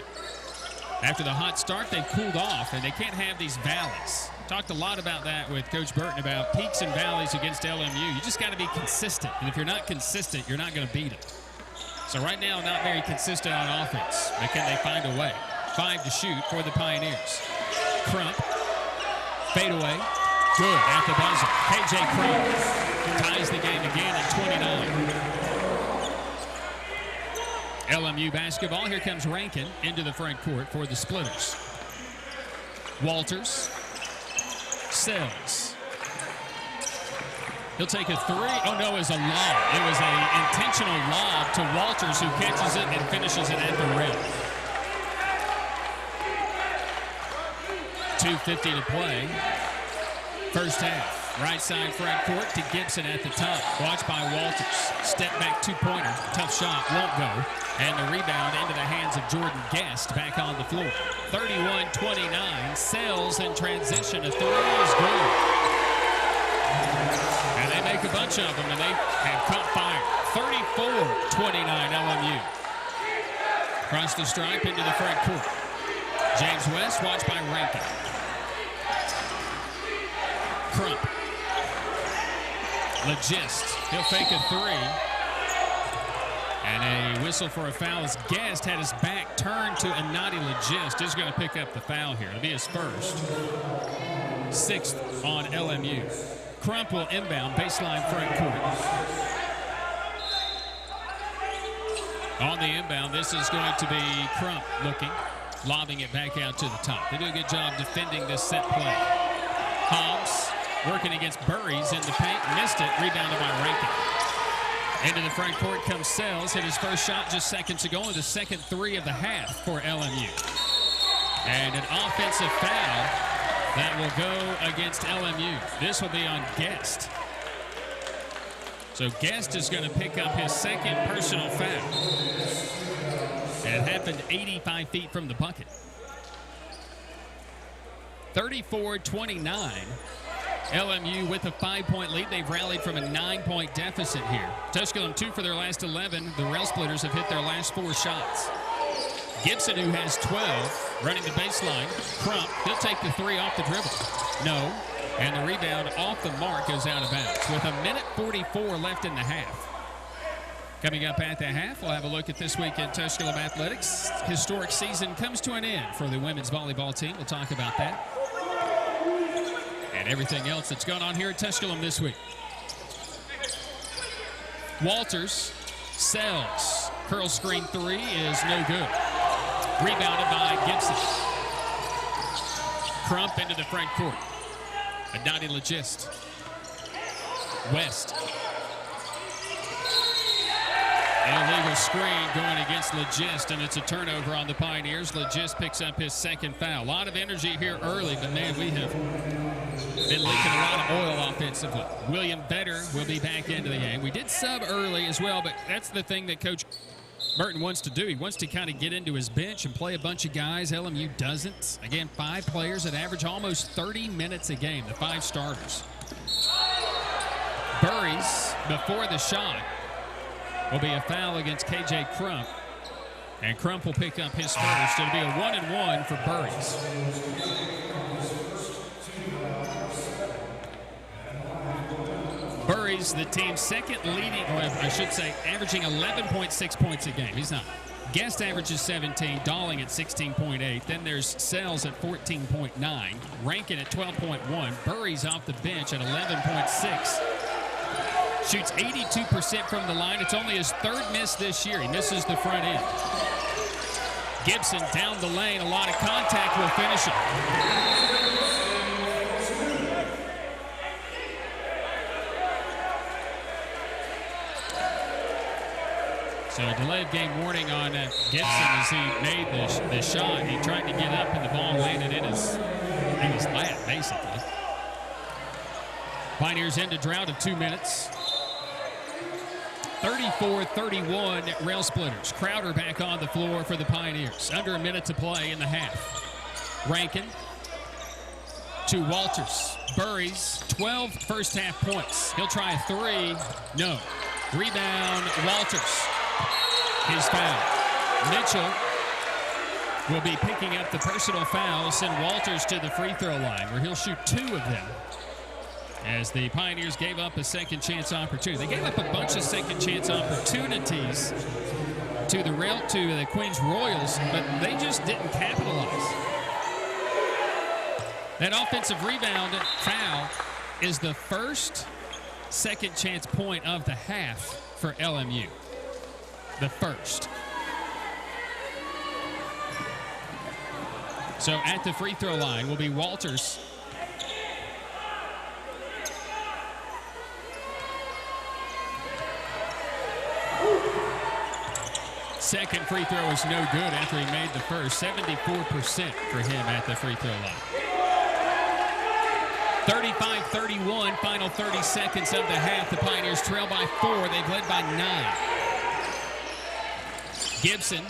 Speaker 1: After the hot start, they've cooled off, and they can't have these valleys. Talked a lot about that with Coach Burton about peaks and valleys against LMU. You just got to be consistent, and if you're not consistent, you're not going to beat them. So right now, not very consistent on offense. But can they find a way? 5 to shoot for the Pioneers. Crump. Fadeaway. Good at the buzzer. KJ Crump ties the game again at 29. LMU basketball. Here comes Rankin into the front court for the Splitters. Walters. Sells. He'll take a 3. Oh, no, it's a lob. It was an intentional lob to Walters, who catches it and finishes it at the rim. 2:50 to play. First half. Right side front court to Gibson at the top. Watched by Walters. Step back two-pointer. Tough shot. Won't go. And the rebound into the hands of Jordan Guest back on the floor. 31-29. Sells in transition. A 3 is good. And they make a bunch of them, and they have caught fire. 34-29 LMU. Across the stripe into the front court. James West watched by Rankin. Crump. Legist. He'll fake a 3. And a whistle for a foul as Guest had his back turned to Anadi Legist. He's going to pick up the foul here. It'll be his first. 6th on LMU. Crump will inbound baseline front court. On the inbound, this is going to be Crump looking, lobbing it back out to the top. They do a good job defending this set play. Hobbs working against Burries in the paint, missed it, rebounded by Rankin. Into the front court comes Sells, hit his first shot just seconds ago, and the second 3 of the half for LMU. And an offensive foul that will go against LMU. This will be on Guest. So Guest is going to pick up his second personal foul. And it happened 85 feet from the bucket. 34-29. LMU with a 5-point lead. They've rallied from a 9-point deficit here. Tusculum 2 for their last 11. The Rail Splitters have hit their last 4 shots. Gibson, who has 12, running the baseline. Crump, he'll take the 3 off the dribble. No. And the rebound off the mark goes out of bounds with a minute 44 left in the half. Coming up at the half, we'll have a look at this week in Tusculum athletics. Historic season comes to an end for the women's volleyball team. We'll talk about that and everything else that's going on here at Tusculum this week. Walters Sells. Curl screen 3 is no good. Rebounded by Gibson. Crump into the front court. Adati Legist. West. Illegal screen going against Legist, and it's a turnover on the Pioneers. Legist picks up his second foul. A lot of energy here early, but man, we have been leaking a lot of oil offensively. William Vedder will be back into the game. We did sub early as well, but that's the thing that Coach Burton wants to do. He wants to kind of get into his bench and play a bunch of guys. LMU doesn't. Again, 5 players that average almost 30 minutes a game, the 5 starters. Burries, before the shot, will be a foul against KJ Crump. And Crump will pick up his first. It'll be a 1-and-1 for Burries. Burries, the team's second leading, or I should say, averaging 11.6 points a game. He's not. Guest averages 17, Dalling at 16.8. Then there's Sells at 14.9. Rankin at 12.1. Burries off the bench at 11.6. Shoots 82% from the line. It's only his 3rd miss this year. He misses the front end. Gibson down the lane. A lot of contact will finish it. So a delay of game warning on Gibson as he made the shot. He tried to get up and the ball landed in his lap, basically. Pioneers end a drought of 2 minutes. 34-31 Rail Splitters. Crowder back on the floor for the Pioneers. Under a minute to play in the half. Rankin to Walters. Burries, 12 first half points. He'll try a 3. No. Rebound, Walters. His foul. Mitchell will be picking up the personal foul, send Walters to the free throw line where he'll shoot 2 of them. as the Pioneers gave up a second chance opportunity. They gave up a bunch of second chance opportunities to the Queens Royals, but they just didn't capitalize. That offensive rebound foul is the first second chance point of the half for LMU. The first. So at the free throw line will be Walters. Second free throw is no good after he made the first. 74% for him at the free throw line. 35-31, final 30 seconds of the half. The Pioneers trail by 4. They've led by 9. Gibson,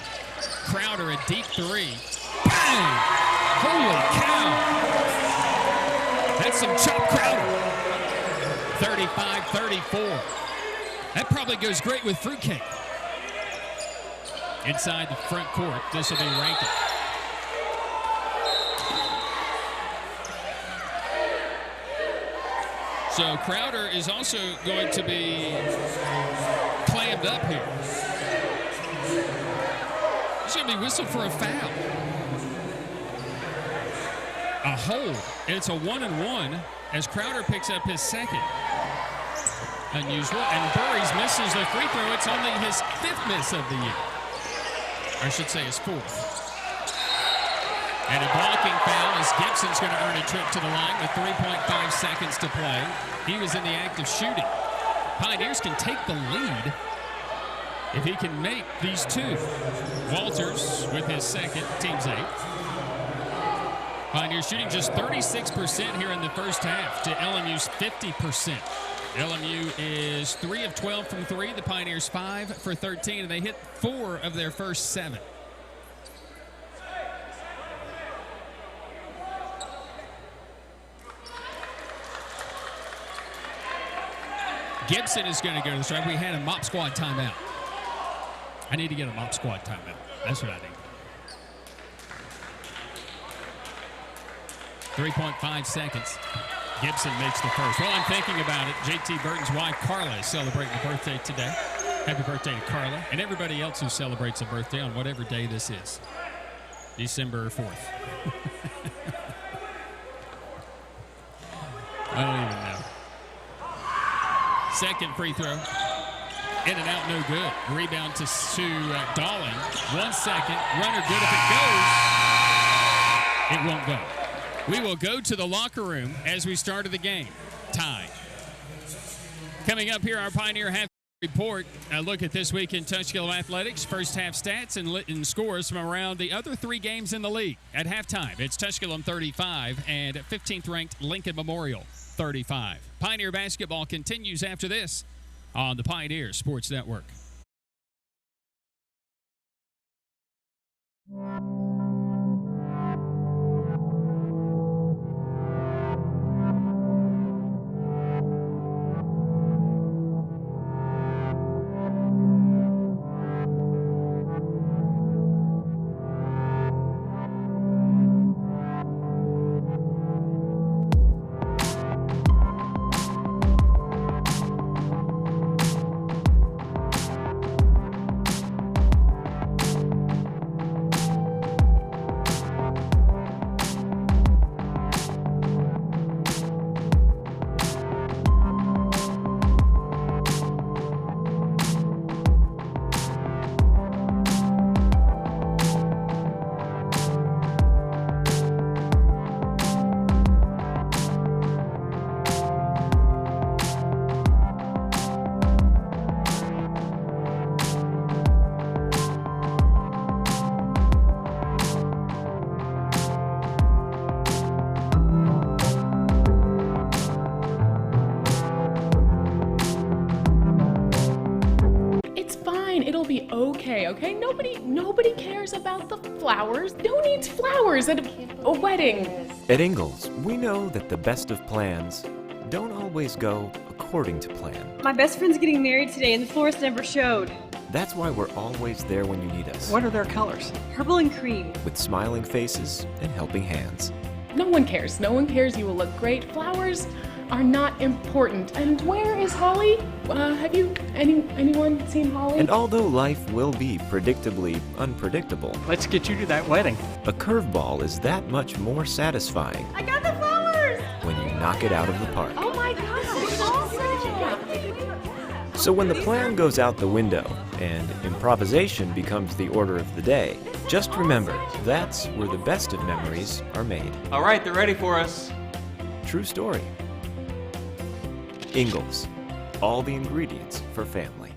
Speaker 1: Crowder, a deep three. Bang! Holy cow! That's some chop Crowder. 35-34. That probably goes great with fruitcake. Inside the front court, this will be Rankin. So Crowder is also going to be clammed up here. He's going to be whistled for a foul. A hold, and it's a 1-and-1 as Crowder picks up his second. Unusual, and Burries misses the free throw. It's only his 5th miss of the year. I should say his 4th. And a blocking foul as Gibson's going to earn a trip to the line with 3.5 seconds to play. He was in the act of shooting. Pioneers can take the lead if he can make these two. Walters with his second, team's 8th. Pioneers shooting just 36% here in the first half to LMU's 50%. LMU is 3 of 12 from 3. The Pioneers 5 for 13, and they hit 4 of their first 7. Gibson is going to go to the strike. We had a mop squad timeout. I need to get a mop squad timeout. That's what I need. 3.5 seconds. Gibson makes the first. Well, I'm thinking about it. JT Burton's wife, Carla, is celebrating a birthday today. Happy birthday to Carla and everybody else who celebrates a birthday on whatever day this is. December 4th. I don't even know. Second free throw. In and out, no good. Rebound to Dowling. 1 second. Runner good if it goes. It won't go. We will go to the locker room as we started the game. Tie. Coming up here, our Pioneer half report. A look at this week in Tusculum athletics. First half stats and scores from around the other 3 games in the league. At halftime, it's Tusculum 35 and 15th ranked Lincoln Memorial 35. Pioneer basketball continues after this on the Pioneer Sports Network.
Speaker 7: It'll be okay? Nobody cares about the flowers. Who needs flowers at a wedding?
Speaker 8: At Ingalls, we know that the best of plans don't always go according to plan.
Speaker 9: My best friend's getting married today and the florist never showed.
Speaker 8: That's why we're always there when you need us.
Speaker 10: What are their colors?
Speaker 9: Purple and cream.
Speaker 8: With smiling faces and helping hands.
Speaker 7: No one cares. No one cares. You will look great. Flowers are not important. And where is Holly? Have you anyone seen Holly?
Speaker 8: And although life will be predictably unpredictable,
Speaker 10: Let's get you to that wedding.
Speaker 8: a curveball is that much more satisfying
Speaker 9: I got the flowers!
Speaker 8: when you knock it out of the park.
Speaker 9: Oh my gosh, it's awesome!
Speaker 8: So when the plan goes out the window and improvisation becomes the order of the day, just remember, that's where the best of memories are made.
Speaker 10: All right, they're ready for us.
Speaker 8: True story. Ingalls. All the ingredients for family.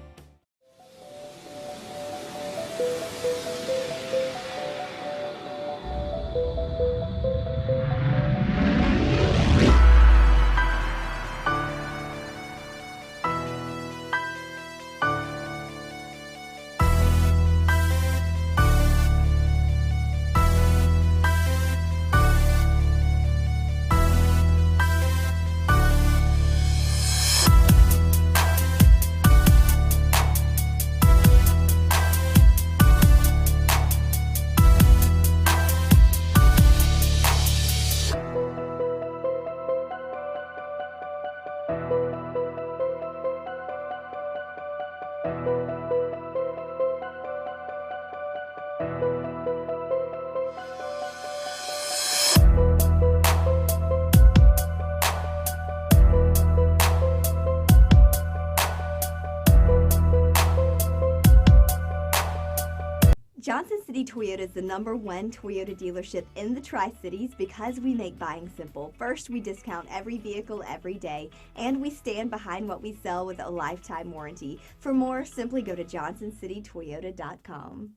Speaker 11: Johnson City Toyota is the #1 Toyota dealership in the Tri-Cities because we make buying simple. First, we discount every vehicle every day, and we stand behind what we sell with a lifetime warranty. For more, simply go to johnsoncitytoyota.com.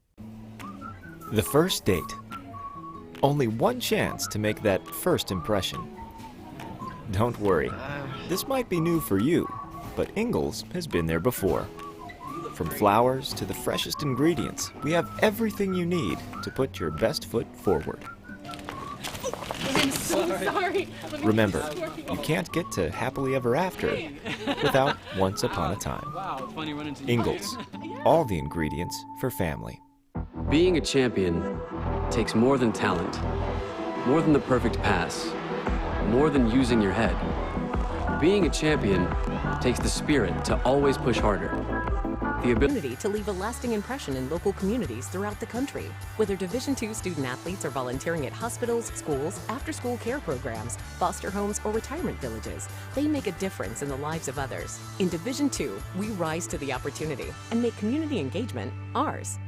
Speaker 8: The first date. Only one chance to make that first impression. Don't worry, this might be new for you, but Ingalls has been there before. From flowers to the freshest ingredients, we have everything you need to put your best foot forward.
Speaker 7: I'm so sorry.
Speaker 8: Remember, you can't get to happily ever after without once upon a time.
Speaker 10: Wow, it's funny running into you.
Speaker 8: Ingalls. All the ingredients for family.
Speaker 12: Being a champion takes more than talent, more than the perfect pass, more than using your head. Being a champion takes the spirit to always push harder. The ability
Speaker 13: to leave a lasting impression in local communities throughout the country. Whether Division II student athletes are volunteering at hospitals, schools, after-school care programs, foster homes, or retirement villages, they make a difference in the lives of others. In Division II, we rise to the opportunity and make community engagement ours.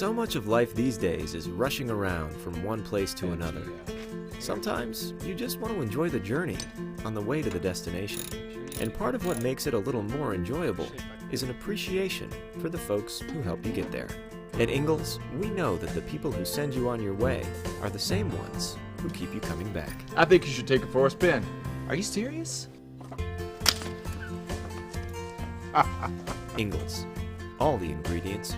Speaker 8: So much of life these days is rushing around from one place to another. Sometimes you just want to enjoy the journey on the way to the destination. And part of what makes it a little more enjoyable is an appreciation for the folks who help you get there. At Ingalls, we know that the people who send you on your way are the same ones who keep you coming back.
Speaker 14: I think you should take it for a spin. Are you serious?
Speaker 8: Ingalls. All the ingredients.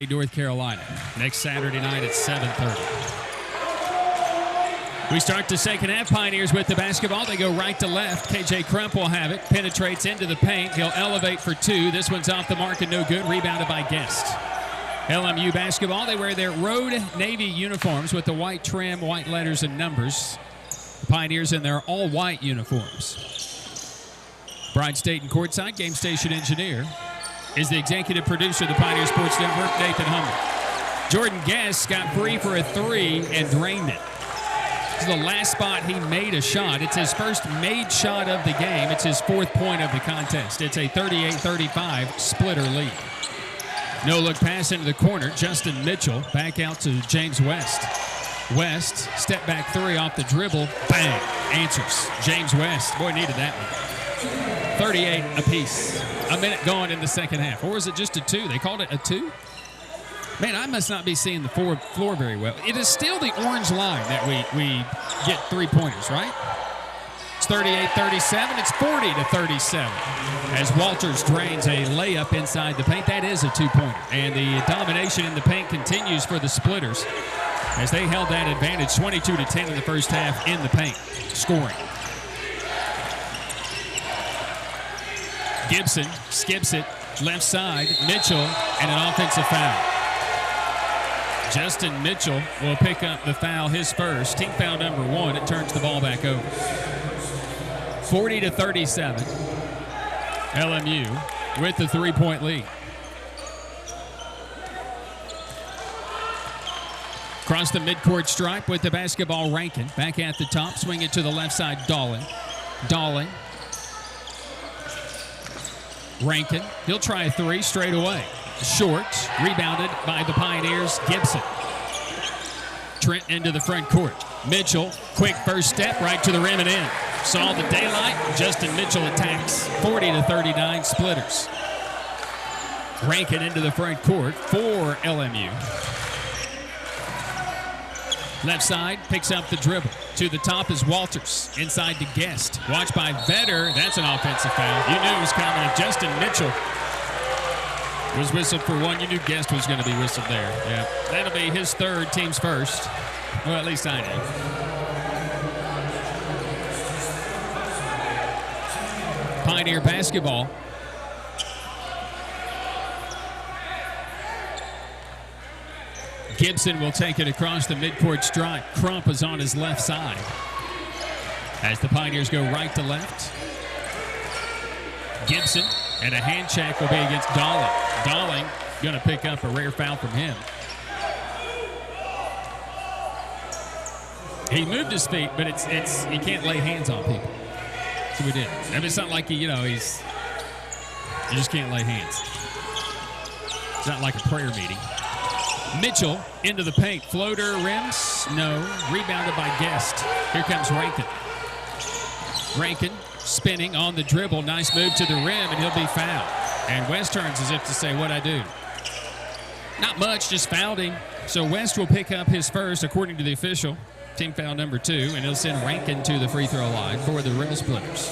Speaker 1: North Carolina next Saturday night at 7:30. We start the second half. Pioneers with the basketball. They go right to left. KJ Crump will have it. Penetrates into the paint. He'll elevate for two. This one's off the mark and no good. Rebounded by Guest. LMU basketball. They wear their road navy uniforms with the white trim, white letters and numbers. The Pioneers in their all-white uniforms. Bride State and courtside. Game station engineer is the executive producer of the Pioneer Sports Network, Nathan Hummer. Jordan Guest got free for a three and drained it. This is the last spot he made a shot. It's his first made shot of the game. It's his fourth point of the contest. It's a 38-35 splitter lead. No-look pass into the corner. Justin Mitchell back out to James West. West, step back three off the dribble. Bang, answers. James West, boy, needed that one. 38 apiece. A minute gone in the second half. Or was it just a two? They called it a two? Man, I must not be seeing the floor very well. It is still the orange line that we get three-pointers, right? It's 38-37. It's 40-37 as Walters drains a layup inside the paint. That is a two-pointer. And the domination in the paint continues for the Splitters as they held that advantage 22-10 in the first half in the paint, scoring. Gibson skips it, left side, Mitchell, and an offensive foul. Justin Mitchell will pick up the foul, his first. Team foul number one. It turns the ball back over. 40-37. LMU with the three-point lead. Across the midcourt stripe with the basketball, Rankin. Back at the top, swing it to the left side, Dawling. Dawling. Rankin, he'll try a three straight away. Short, rebounded by the Pioneers, Gibson. Trent into the front court. Mitchell, quick first step, right to the rim and in. Saw the daylight, Justin Mitchell attacks. 40-39 Splitters. Rankin into the front court for LMU. Left side, picks up the dribble. To the top is Walters. Inside to Guest. Watched by Vetter. That's an offensive foul. You knew it was coming. Justin Mitchell was whistled for one. You knew Guest was going to be whistled there. Yeah, that'll be his third, team's first. Well, at least I know. Pioneer basketball. Gibson will take it across the midcourt stripe. Crump is on his left side as the Pioneers go right to left. Gibson, and a hand check will be against Dawling. Dawling going to pick up a rare foul from him. He moved his feet, but it's he can't lay hands on people. So we did. I mean, it's not like you just can't lay hands. It's not like a prayer meeting. Mitchell into the paint. Floater, rims, no. Rebounded by Guest. Here comes Rankin. Rankin spinning on the dribble. Nice move to the rim, and he'll be fouled. And West turns as if to say, what'd I do? Not much, just fouled him. So West will pick up his first, according to the official. Team foul number 2, and he'll send Rankin to the free throw line for the Rail Splitters.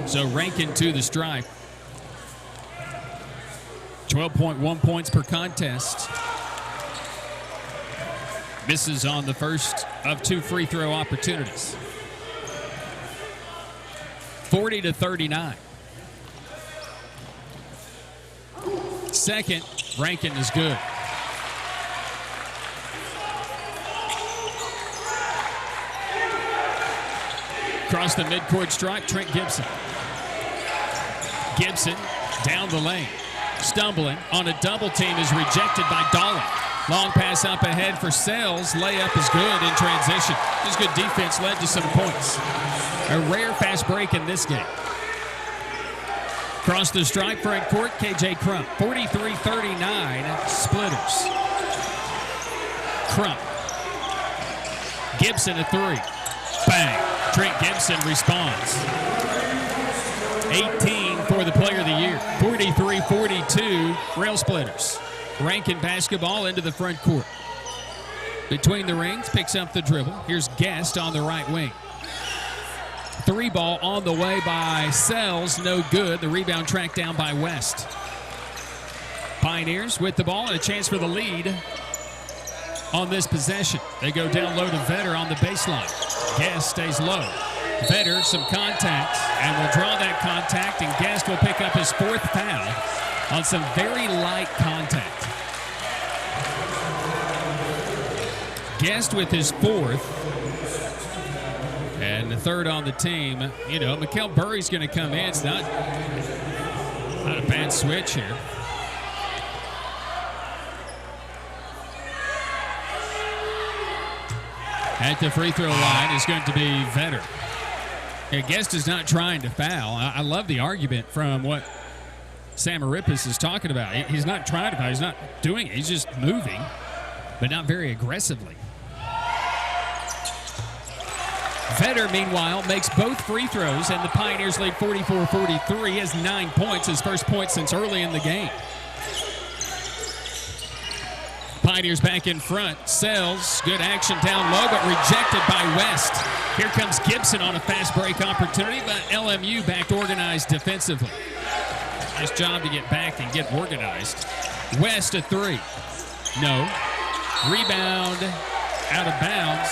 Speaker 1: So Rankin to the stripe. 12.1 points per contest. Misses on the first of 2 free throw opportunities. 40-39. Second, Rankin is good. Across the midcourt stripe, Trent Gibson. Gibson down the lane. Stumbling on a double team is rejected by Dawling. Long pass up ahead for Sells. Layup is good in transition. This good defense led to some points. A rare fast break in this game. Across the stripe, front court, KJ Crump. 43-39 Splitters. Crump. Gibson a 3. Bang. Trent Gibson responds. 18 for the player of the year. 43-42 Rail Splitters. Rankin basketball into the front court. Between the rings, picks up the dribble. Here's Guest on the right wing. Three ball on the way by Sells, no good. The rebound tracked down by West. Pioneers with the ball and a chance for the lead on this possession. They go down low to Vetter on the baseline. Guest stays low. Vetter, some contact, and will draw that contact, and Guest will pick up his fourth foul on some very light contact. Guest with his fourth. And the third on the team. You know, Mikel Burry's going to come in. It's not a bad switch here. At the free throw line is going to be Vetter. Guest is not trying to foul. I love the argument from what Samaripis is talking about. He's not trying to foul. He's not doing it. He's just moving, but not very aggressively. Vetter, meanwhile, makes both free throws, and the Pioneers lead 44-43. He has 9 points, his first point since early in the game. Pioneers back in front. Sells, good action down low, but rejected by West. Here comes Gibson on a fast break opportunity, but LMU back organized defensively. Nice job to get back and get organized. West a three. No. Rebound out of bounds.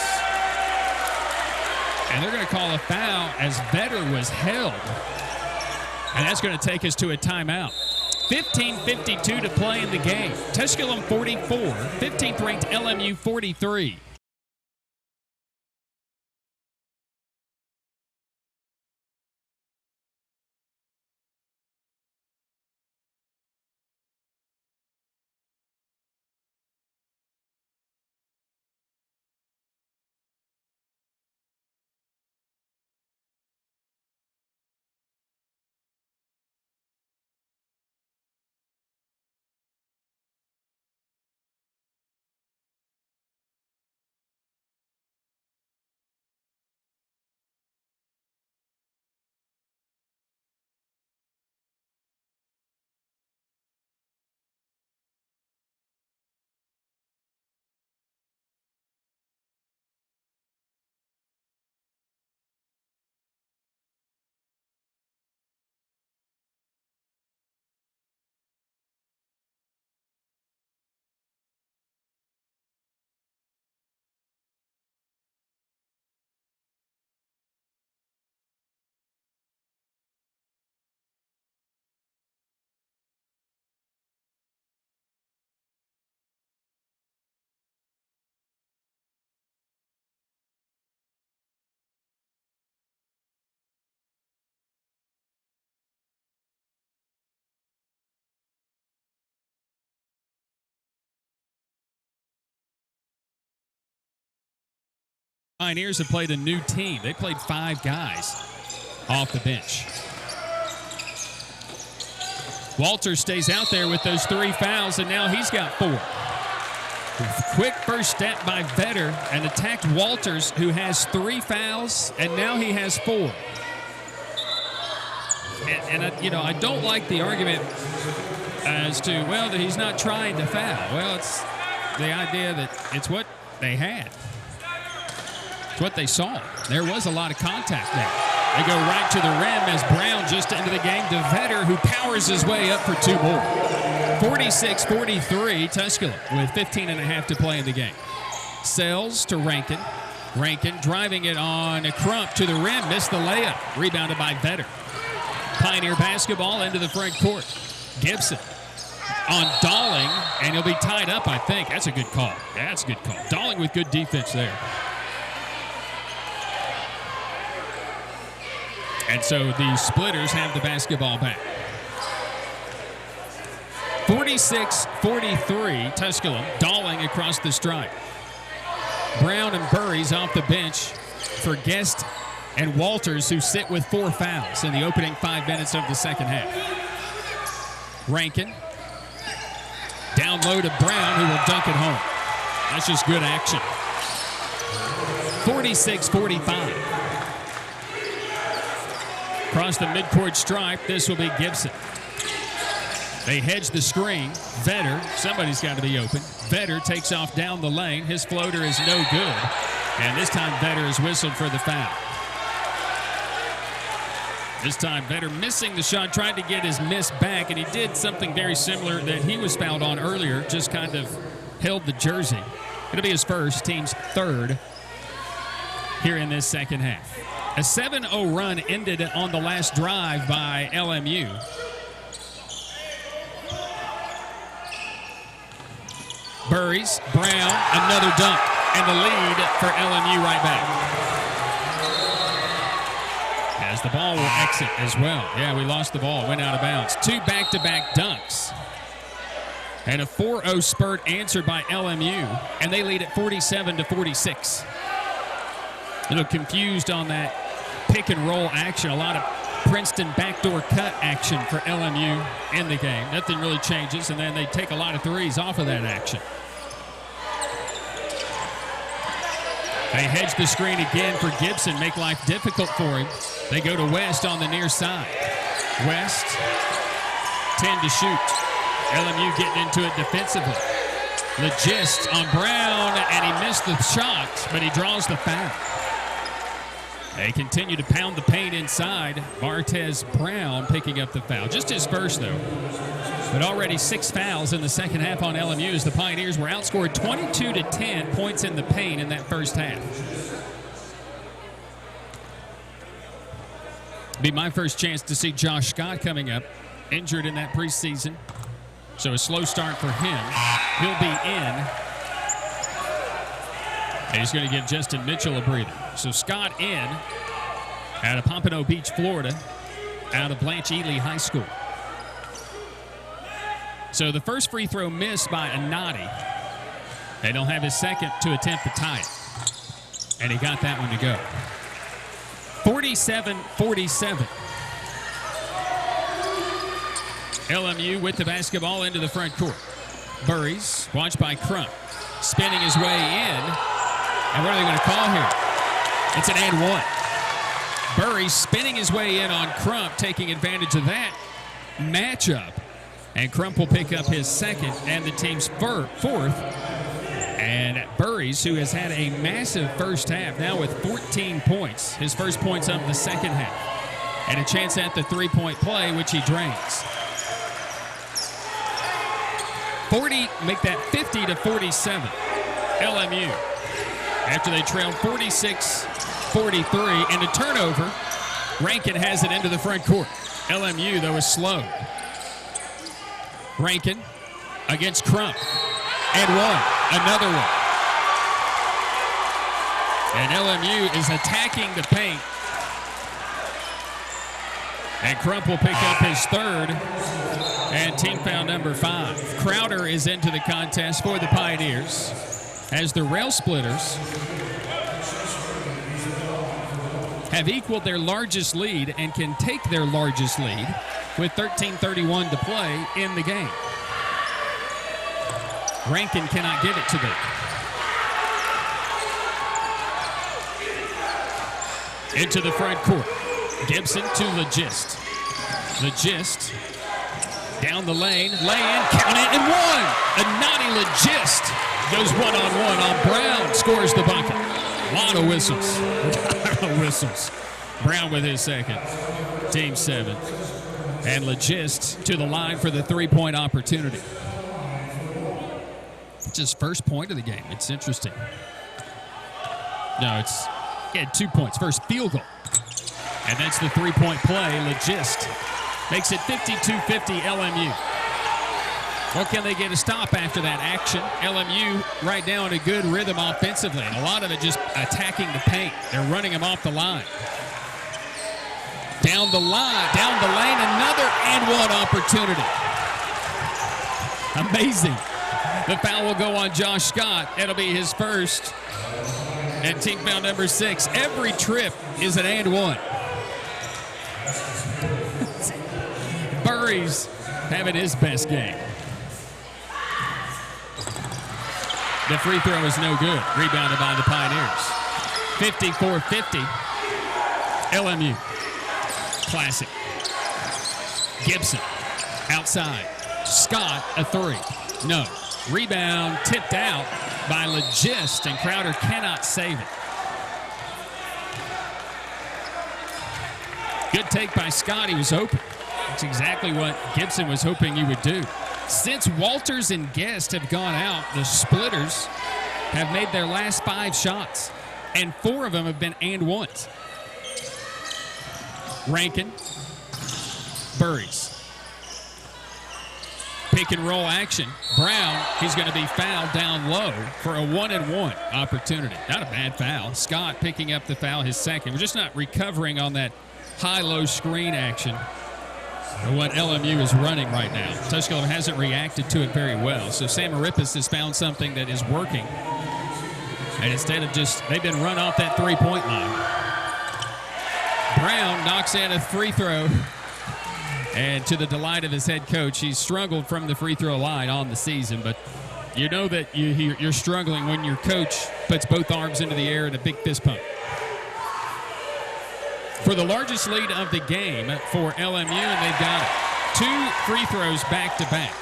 Speaker 1: And they're going to call a foul as Vetter was held. And that's going to take us to a timeout. 15:52 to play in the game. Tusculum 44, 15th ranked LMU 43. Pioneers have played a new team. They played 5 guys off the bench. Walters stays out there with those 3 fouls, and now he's got 4. Quick first step by Vetter and attacked Walters, who has 3 fouls, and now he has 4. And I don't like the argument as to, well, that he's not trying to foul. Well, it's the idea that it's what they had. It's what they saw. There was a lot of contact there. They go right to the rim as Brown just into the game to Vetter, who powers his way up for 2 more. 46-43, Tusculum with 15.5 to play in the game. Sells to Rankin. Rankin driving it on a Crump to the rim, missed the layup. Rebounded by Vetter. Pioneer basketball into the front court. Gibson on Dalling, and he'll be tied up, I think. That's a good call. That's a good call. Dalling with good defense there. And so the Splitters have the basketball back. 46-43, Tusculum. Dalling across the stripe. Brown and Burry's off the bench for Guest and Walters, who sit with 4 fouls in the opening 5 minutes of the second half. Rankin. Down low to Brown, who will dunk it home. That's just good action. 46-45. Across the midcourt stripe, this will be Gibson. They hedge the screen. Vetter, somebody's got to be open. Vetter takes off down the lane. His floater is no good. And this time Vetter is whistled for the foul. This time, Vetter missing the shot, tried to get his miss back, and he did something very similar that he was fouled on earlier, just kind of held the jersey. It'll be his first, team's third here in this second half. A 7-0 run ended on the last drive by LMU. Burries, Brown, another dunk, and the lead for LMU right back. As the ball will exit as well. Yeah, we lost the ball, went out of bounds. 2 back-to-back dunks. And a 4-0 spurt answered by LMU, and they lead at 47-46. A little confused on that pick and roll action. A lot of Princeton backdoor cut action for LMU in the game. Nothing really changes, and then they take a lot of threes off of that action. They hedge the screen again for Gibson, make life difficult for him. They go to West on the near side. West, 10 to shoot. LMU getting into it defensively. Legist on Brown, and he missed the shot, but he draws the foul. They continue to pound the paint inside. Martez Brown picking up the foul. Just his first, though. But already 6 fouls in the second half on LMU as the Pioneers were outscored 22-10 points in the paint in that first half. Be my first chance to see Josh Scott coming up. Injured in that preseason. So a slow start for him. He'll be in. And he's going to give Justin Mitchell a breather. So Scott in out of Pompano Beach, Florida, out of Blanche Ely High School. So the first free throw missed by Anati. They don't have his second to attempt to tie it. And he got that one to go. 47-47. LMU with the basketball into the front court. Burries, watched by Crump, spinning his way in. And what are they going to call here? It's an and one. Burries spinning his way in on Crump, taking advantage of that matchup. And Crump will pick up his second and the team's fourth. And Burries, who has had a massive first half, now with 14 points. His first points of the second half. And a chance at the three-point play, which he drains. 40, make that 50-47. LMU. After they trailed 46-43, and a turnover, Rankin has it into the front court. LMU, though, is slow. Rankin against Crump. And one. Another one. And LMU is attacking the paint. And Crump will pick up his third. And team foul number 5. Crowder is into the contest for the Pioneers as the Rail Splitters have equaled their largest lead and can take their largest lead with 13:31 to play in the game. Rankin cannot give it to them. Into the front court. Gibson to Legist. Legist down the lane. Lay-in, count it, and one! Anati Legist goes one-on-one on Brown. Scores the bucket. A lot of whistles. A lot of whistles. Brown with his second. Team 7. And Legist to the line for the three-point opportunity. It's his first point of the game. It's interesting. No, he had 2 points. First field goal. And that's the three-point play. Legist makes it 52-50 LMU. Well, can they get a stop after that action? LMU right now in a good rhythm offensively. And a lot of it just attacking the paint. They're running them off the line. Down the lane, another and one opportunity. Amazing. The foul will go on Josh Scott. It'll be his first. And team foul number 6. Every trip is an and one. Burries having his best game. The free throw is no good. Rebounded by the Pioneers. 54-50. LMU. Classic. Gibson. Outside. Scott, a three. No. Rebound tipped out by Legist, and Crowder cannot save it. Good take by Scott. He was open. That's exactly what Gibson was hoping you would do. Since Walters and Guest have gone out, the Splitters have made their last 5 shots, and 4 of them have been and ones. Rankin buries. Pick and roll action. Brown, he's going to be fouled down low for a 1-and-1 opportunity. Not a bad foul. Scott picking up the foul, his second. We're just not recovering on that high-low screen action or what LMU is running right now. Tusculum hasn't reacted to it very well. So Sam Arippis has found something that is working. And instead of just, they've been run off that three-point line. Brown knocks in a free throw. And to the delight of his head coach, he's struggled from the free throw line on the season. But you know that you're struggling when your coach puts both arms into the air in a big fist pump. For the largest lead of the game for LMU, and they've got it. 2 free throws back-to-back.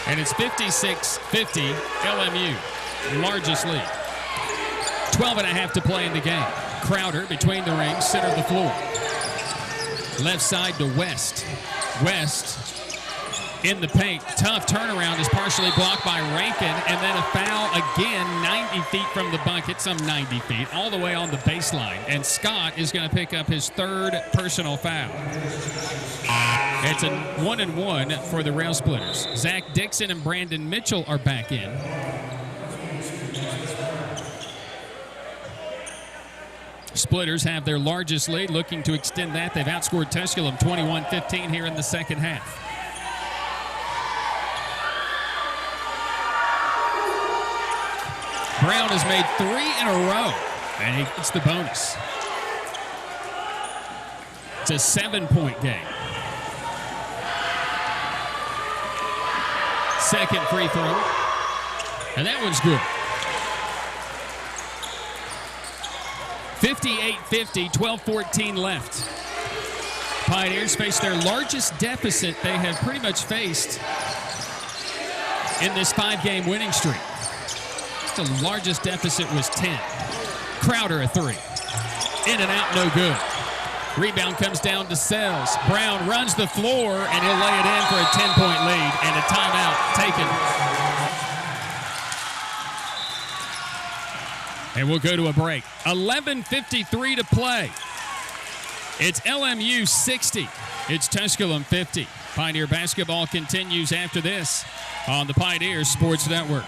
Speaker 1: And it's 56-50, LMU, largest lead. 12.5 to play in the game. Crowder between the rings, center of the floor. Left side to West. West in the paint. Tough turnaround is partially blocked by Rankin, and then a foul again 90 feet from the bucket, some 90 feet, all the way on the baseline. And Scott is going to pick up his 3rd personal foul. It's a 1-and-1 for the Rail Splitters. Zach Dixon and Brandon Mitchell are back in. Splitters have their largest lead, looking to extend that. They've outscored Tusculum 21-15 here in the second half. Brown has made 3 in a row, and he gets the bonus. It's a 7-point game. Second free throw, and that one's good. 58-50, 12-14 left. Pioneers face their largest deficit they have pretty much faced in this 5-game winning streak. The largest deficit was 10. Crowder a 3. In and out, no good. Rebound comes down to Sells. Brown runs the floor, and he'll lay it in for a 10-point lead, and a timeout taken. And we'll go to a break. 11:53 to play. It's LMU 60. It's Tusculum 50. Pioneer basketball continues after this on the Pioneer Sports Network.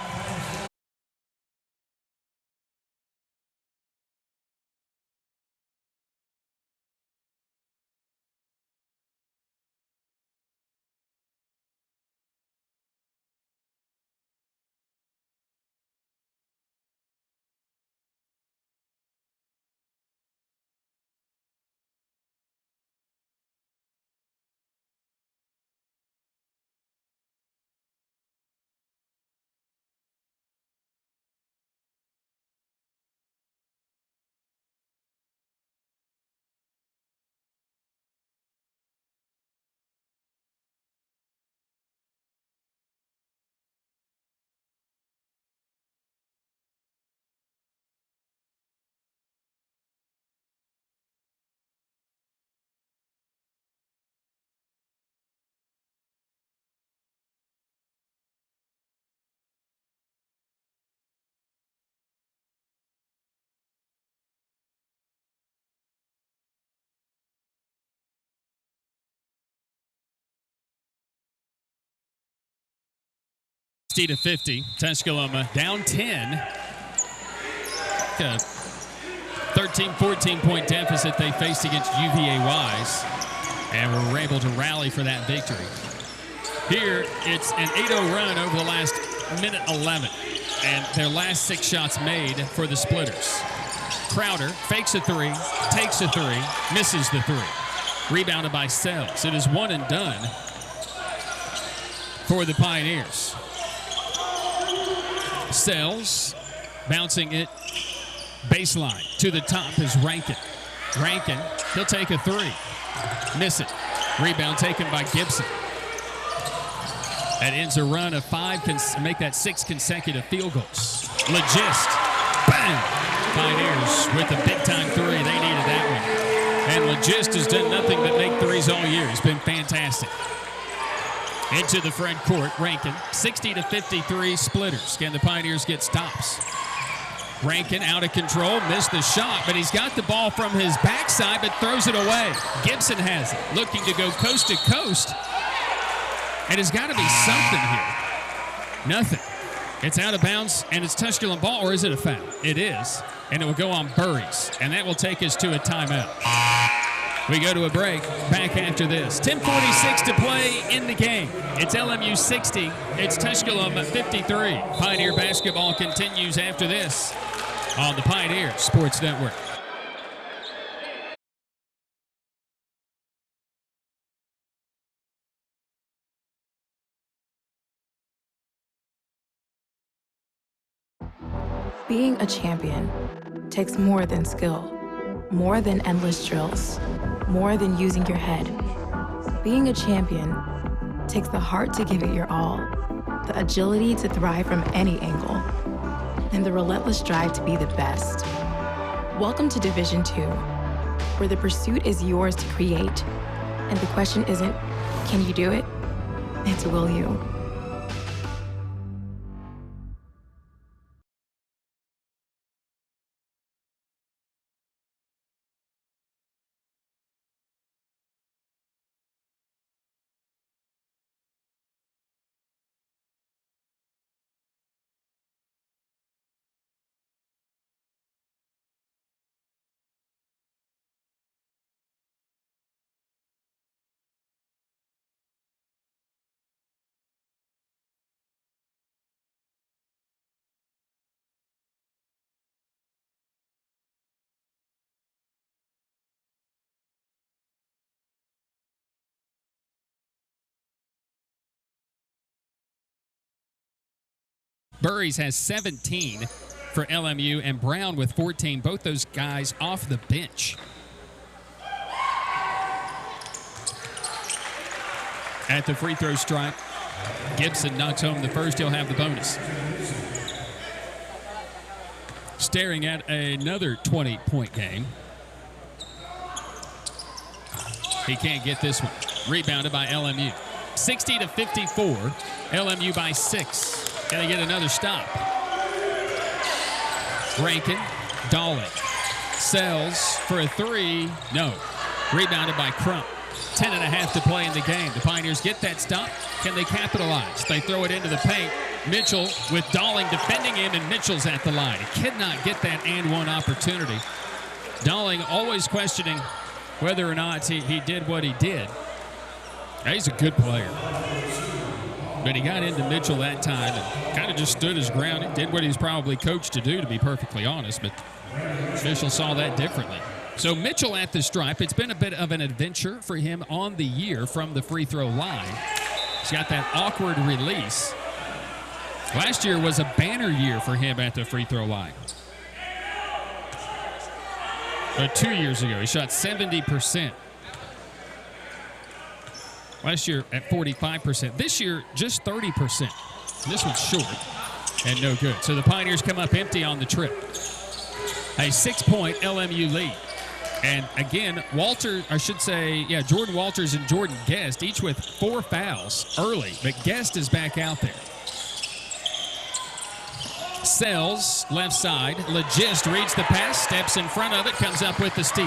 Speaker 1: To 50. Tusculum down 10. 13, 14-point deficit they faced against UVA-Wise, and were able to rally for that victory. Here, it's an 8-0 run over the last minute 11, and their last 6 shots made for the Splitters. Crowder fakes a 3, takes a 3, misses the 3. Rebounded by Sells. It is 1 and done for the Pioneers. Sells, bouncing it baseline. To the top is Rankin. Rankin, he'll take a 3. Miss it. Rebound taken by Gibson. That ends a run of 5, make that 6 consecutive field goals. Legist. Bang! Pioneers with a big-time 3. They needed that one. And Legist has done nothing but make threes all year. He's been fantastic. Into the front court, Rankin, 60-53 splitters. Can the Pioneers get stops? Rankin out of control, missed the shot, but he's got the ball from his backside, but throws it away. Gibson has it, looking to go coast to coast. And it's got to be something here. Nothing. It's out of bounds, and it's Tusculum ball, or is it a foul? It is, and it will go on Burries, and that will take us to a timeout. We go to a break. Back after this. 10:46 to play in the game. It's LMU 60. It's Tusculum 53. Pioneer basketball continues after this on the Pioneer Sports Network.
Speaker 6: Being a champion takes more than skill, more than endless drills, more than using your head. Being a champion takes the heart to give it your all, the agility to thrive from any angle, and the relentless drive to be the best. Welcome to Division II, where the pursuit is yours to create, and the question isn't, can you do it? It's, will you?
Speaker 1: Burries has 17 for LMU, and Brown with 14. Both those guys off the bench. At the free throw stripe, Gibson knocks home the first. He'll have the bonus. Staring at another 20-point game. He can't get this one. Rebounded by LMU. 60-54. LMU by 6. Can they get another stop? Rankin, Dawling, Sells for a three. No. Rebounded by Crump. 10.5 to play in the game. The Pioneers get that stop. Can they capitalize? They throw it into the paint. Mitchell with Dawling defending him, and Mitchell's at the line. He cannot get that and one opportunity. Dawling always questioning whether or not he did what he did. He's a good player. But he got into Mitchell that time and kind of just stood his ground. He did what he's probably coached to do, to be perfectly honest, but Mitchell saw that differently. So Mitchell at the stripe. It's been a bit of an adventure for him on the year from the free throw line. He's got that awkward release. Last year was a banner year for him at the free throw line. 2 years ago, he shot 70%. Last year at 45%. This year, just 30%. This one's short and no good. So the Pioneers come up empty on the trip. A 6-point LMU lead. And again, Jordan Walters and Jordan Guest, each with 4 fouls early, but Guest is back out there. Sells, left side. Legist reads the pass, steps in front of it, comes up with the steal.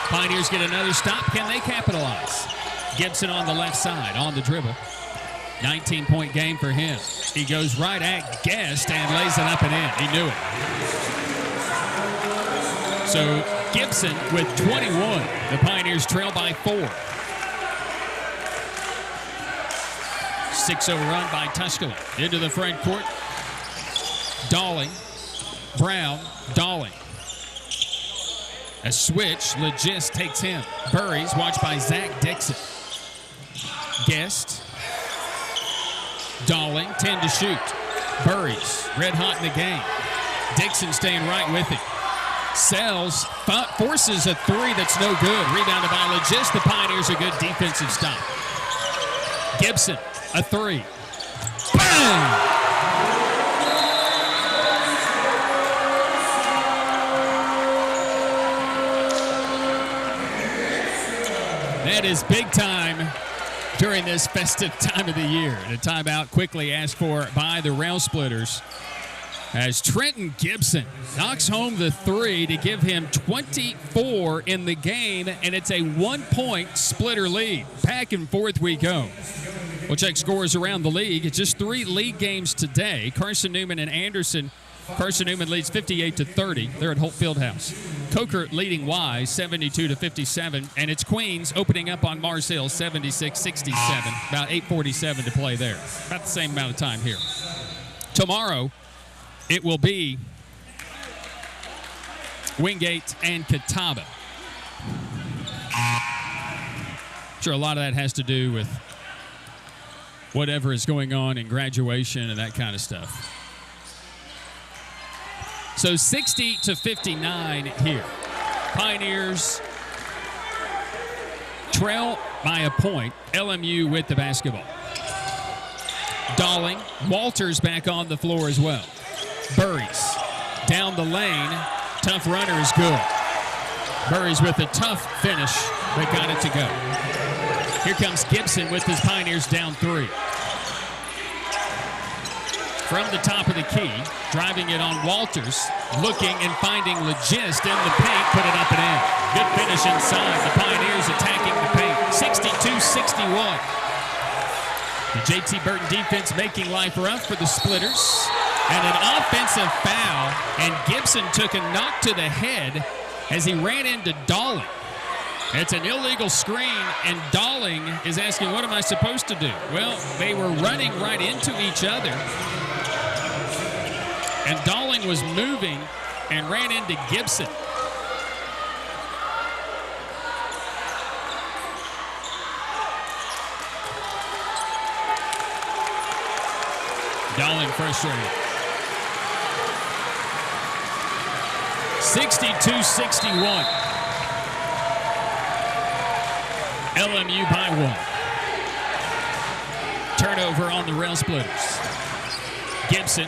Speaker 1: Pioneers get another stop. Can they capitalize? Gibson on the left side, on the dribble. 19-point game for him. He goes right at Guest and lays it up and in. He knew it. So Gibson with 21. The Pioneers trail by 4. 6-0 run by Tusculum. Into the front court. Dawling. Brown. Dawling. A switch. Legist takes him. Burries, watched by Zach Dixon. Guest. Dawling, 10 to shoot. Burries, red hot in the game. Dixon staying right with it. Sells, forces a three that's no good. Rebounded by Legist. The Pioneers a good defensive stop. Gibson, a three. Bang! that is big time during this festive time of the year. And a timeout quickly asked for by the Rail Splitters as Trenton Gibson knocks home the 3 to give him 24 in the game, and it's a 1-point Splitter lead. Back and forth we go. We'll check scores around the league. It's just 3 league games today. Carson Newman and Anderson. Carson Newman leads 58-30. They're at Holt Fieldhouse. Coker leading Y 72-57, and it's Queens opening up on Mars Hill 76-67. About 8:47 to play there. About the same amount of time here. Tomorrow, it will be Wingate and Catawba. I'm sure a lot of that has to do with whatever is going on in graduation and that kind of stuff. So 60-59 here. Pioneers trail by a point. LMU with the basketball. Dalling, Walters back on the floor as well. Burries down the lane. Tough runner is good. Burries with a tough finish, but got it to go. Here comes Gibson with his Pioneers down 3. From the top of the key, driving it on Walters, looking and finding Legist in the paint, put it up and in. Good finish inside. The Pioneers attacking the paint. 62-61. The J.T. Burton defense making life rough for the Splitters. And an offensive foul, and Gibson took a knock to the head as he ran into Dalling. It's an illegal screen, and Dalling is asking, what am I supposed to do? Well, they were running right into each other. And Dalling was moving and ran into Gibson. Dalling frustrated. 62-61. LMU by 1. Turnover on the Rail Splitters. Gibson.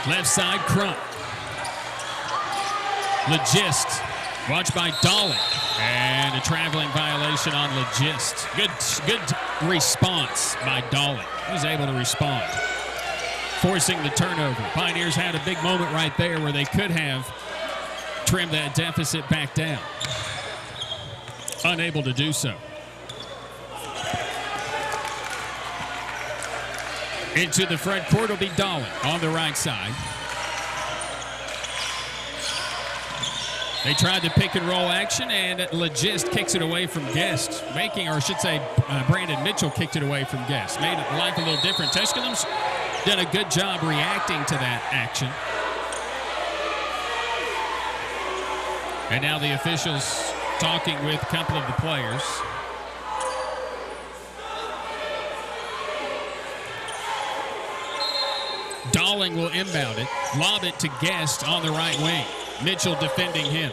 Speaker 1: Left side, Crump. Legist. Watched by Dalling. And a traveling violation on Legist. Good response by Dalling. He was able to respond. Forcing the turnover. Pioneers had a big moment right there where they could have trimmed that deficit back down. Unable to do so. Into the front court will be Dalling on the right side. They tried the pick and roll action, and Legist kicks it away from Guest. Brandon Mitchell kicked it away from Guest. Made life a little different. Tusculum's done a good job reacting to that action. And now the officials talking with a couple of the players. Dalling will inbound it, lob it to Guest on the right wing. Mitchell defending him.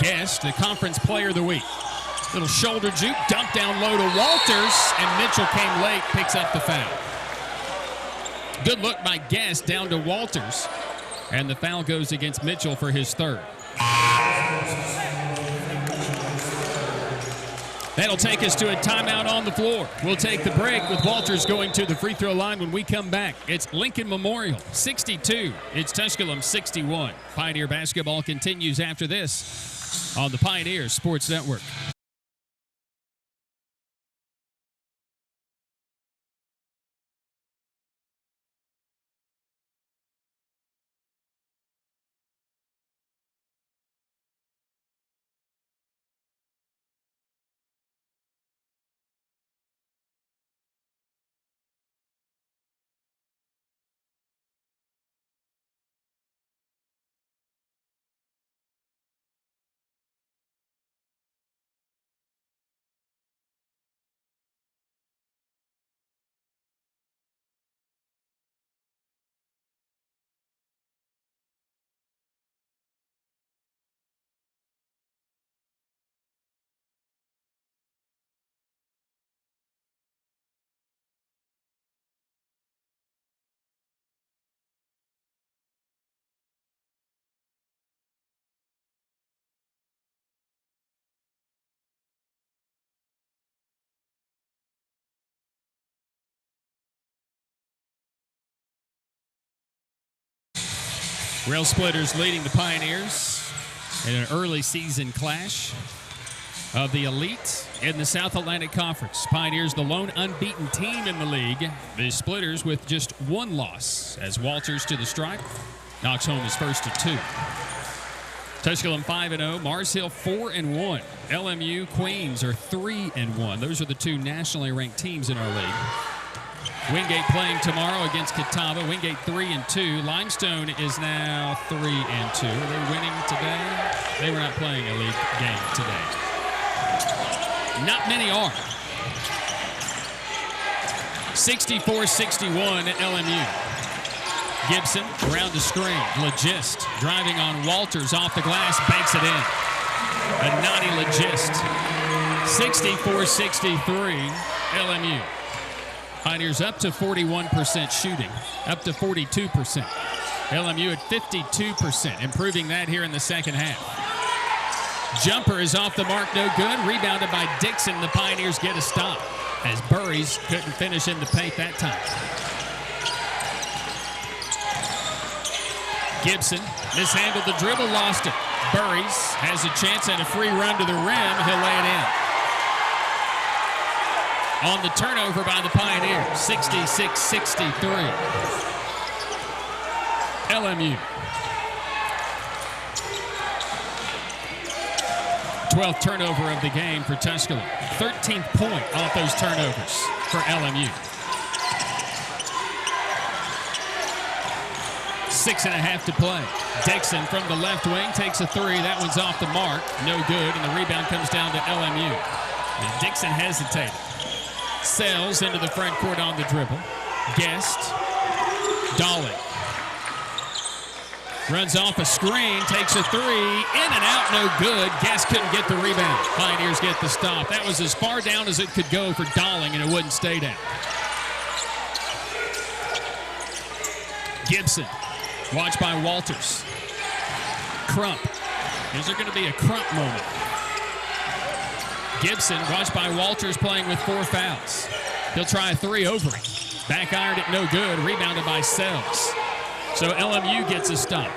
Speaker 1: Guest, the conference player of the week. Little shoulder juke, dump down low to Walters, and Mitchell came late, picks up the foul. Good look by Guest down to Walters, and the foul goes against Mitchell for his 3rd. That'll take us to a timeout on the floor. We'll take the break with Walters going to the free throw line when we come back. It's Lincoln Memorial 62. It's Tusculum 61. Pioneer basketball continues after this on the Pioneer Sports Network. Rail Splitters leading the Pioneers in an early season clash of the elite in the South Atlantic Conference. Pioneers, the lone unbeaten team in the league. The Splitters with just one loss as Walters to the stripe knocks home his first of two. Tusculum 5-0, Mars Hill 4-1. LMU, Queens are 3-1. Those are the two nationally ranked teams in our league. Wingate playing tomorrow against Catawba. Wingate 3-2. Limestone is now 3-2. Are they winning today? They were not playing a league game today. Not many are. 64-61 at LMU. Gibson around the screen. Legist driving on Walters off the glass, banks it in. A naughty Legist. 64-63 LMU. Pioneers up to 41% shooting, up to 42%. LMU at 52%, improving that here in the second half. Jumper is off the mark, no good. Rebounded by Dixon. The Pioneers get a stop as Burries couldn't finish in the paint that time. Gibson mishandled the dribble, lost it. Burries has a chance at a free run to the rim. He'll lay it in. On the turnover by the Pioneers, 66-63. LMU. 12th turnover of the game for Tusculum. 13th point off those turnovers for LMU. 6.5 to play. Dixon from the left wing takes a three. That one's off the mark. No good, and the rebound comes down to LMU. And Dixon hesitated. Sells into the front court on the dribble. Guest. Dolly. Runs off a screen, takes a three. In and out, no good. Guest couldn't get the rebound. Pioneers get the stop. That was as far down as it could go for Dolling, and it wouldn't stay down. Gibson. Watched by Walters. Crump. Is there going to be a Crump moment? Gibson, watched by Walters, playing with 4 fouls. He'll try a three over it. Back ironed it, no good. Rebounded by Sells. So LMU gets a stop.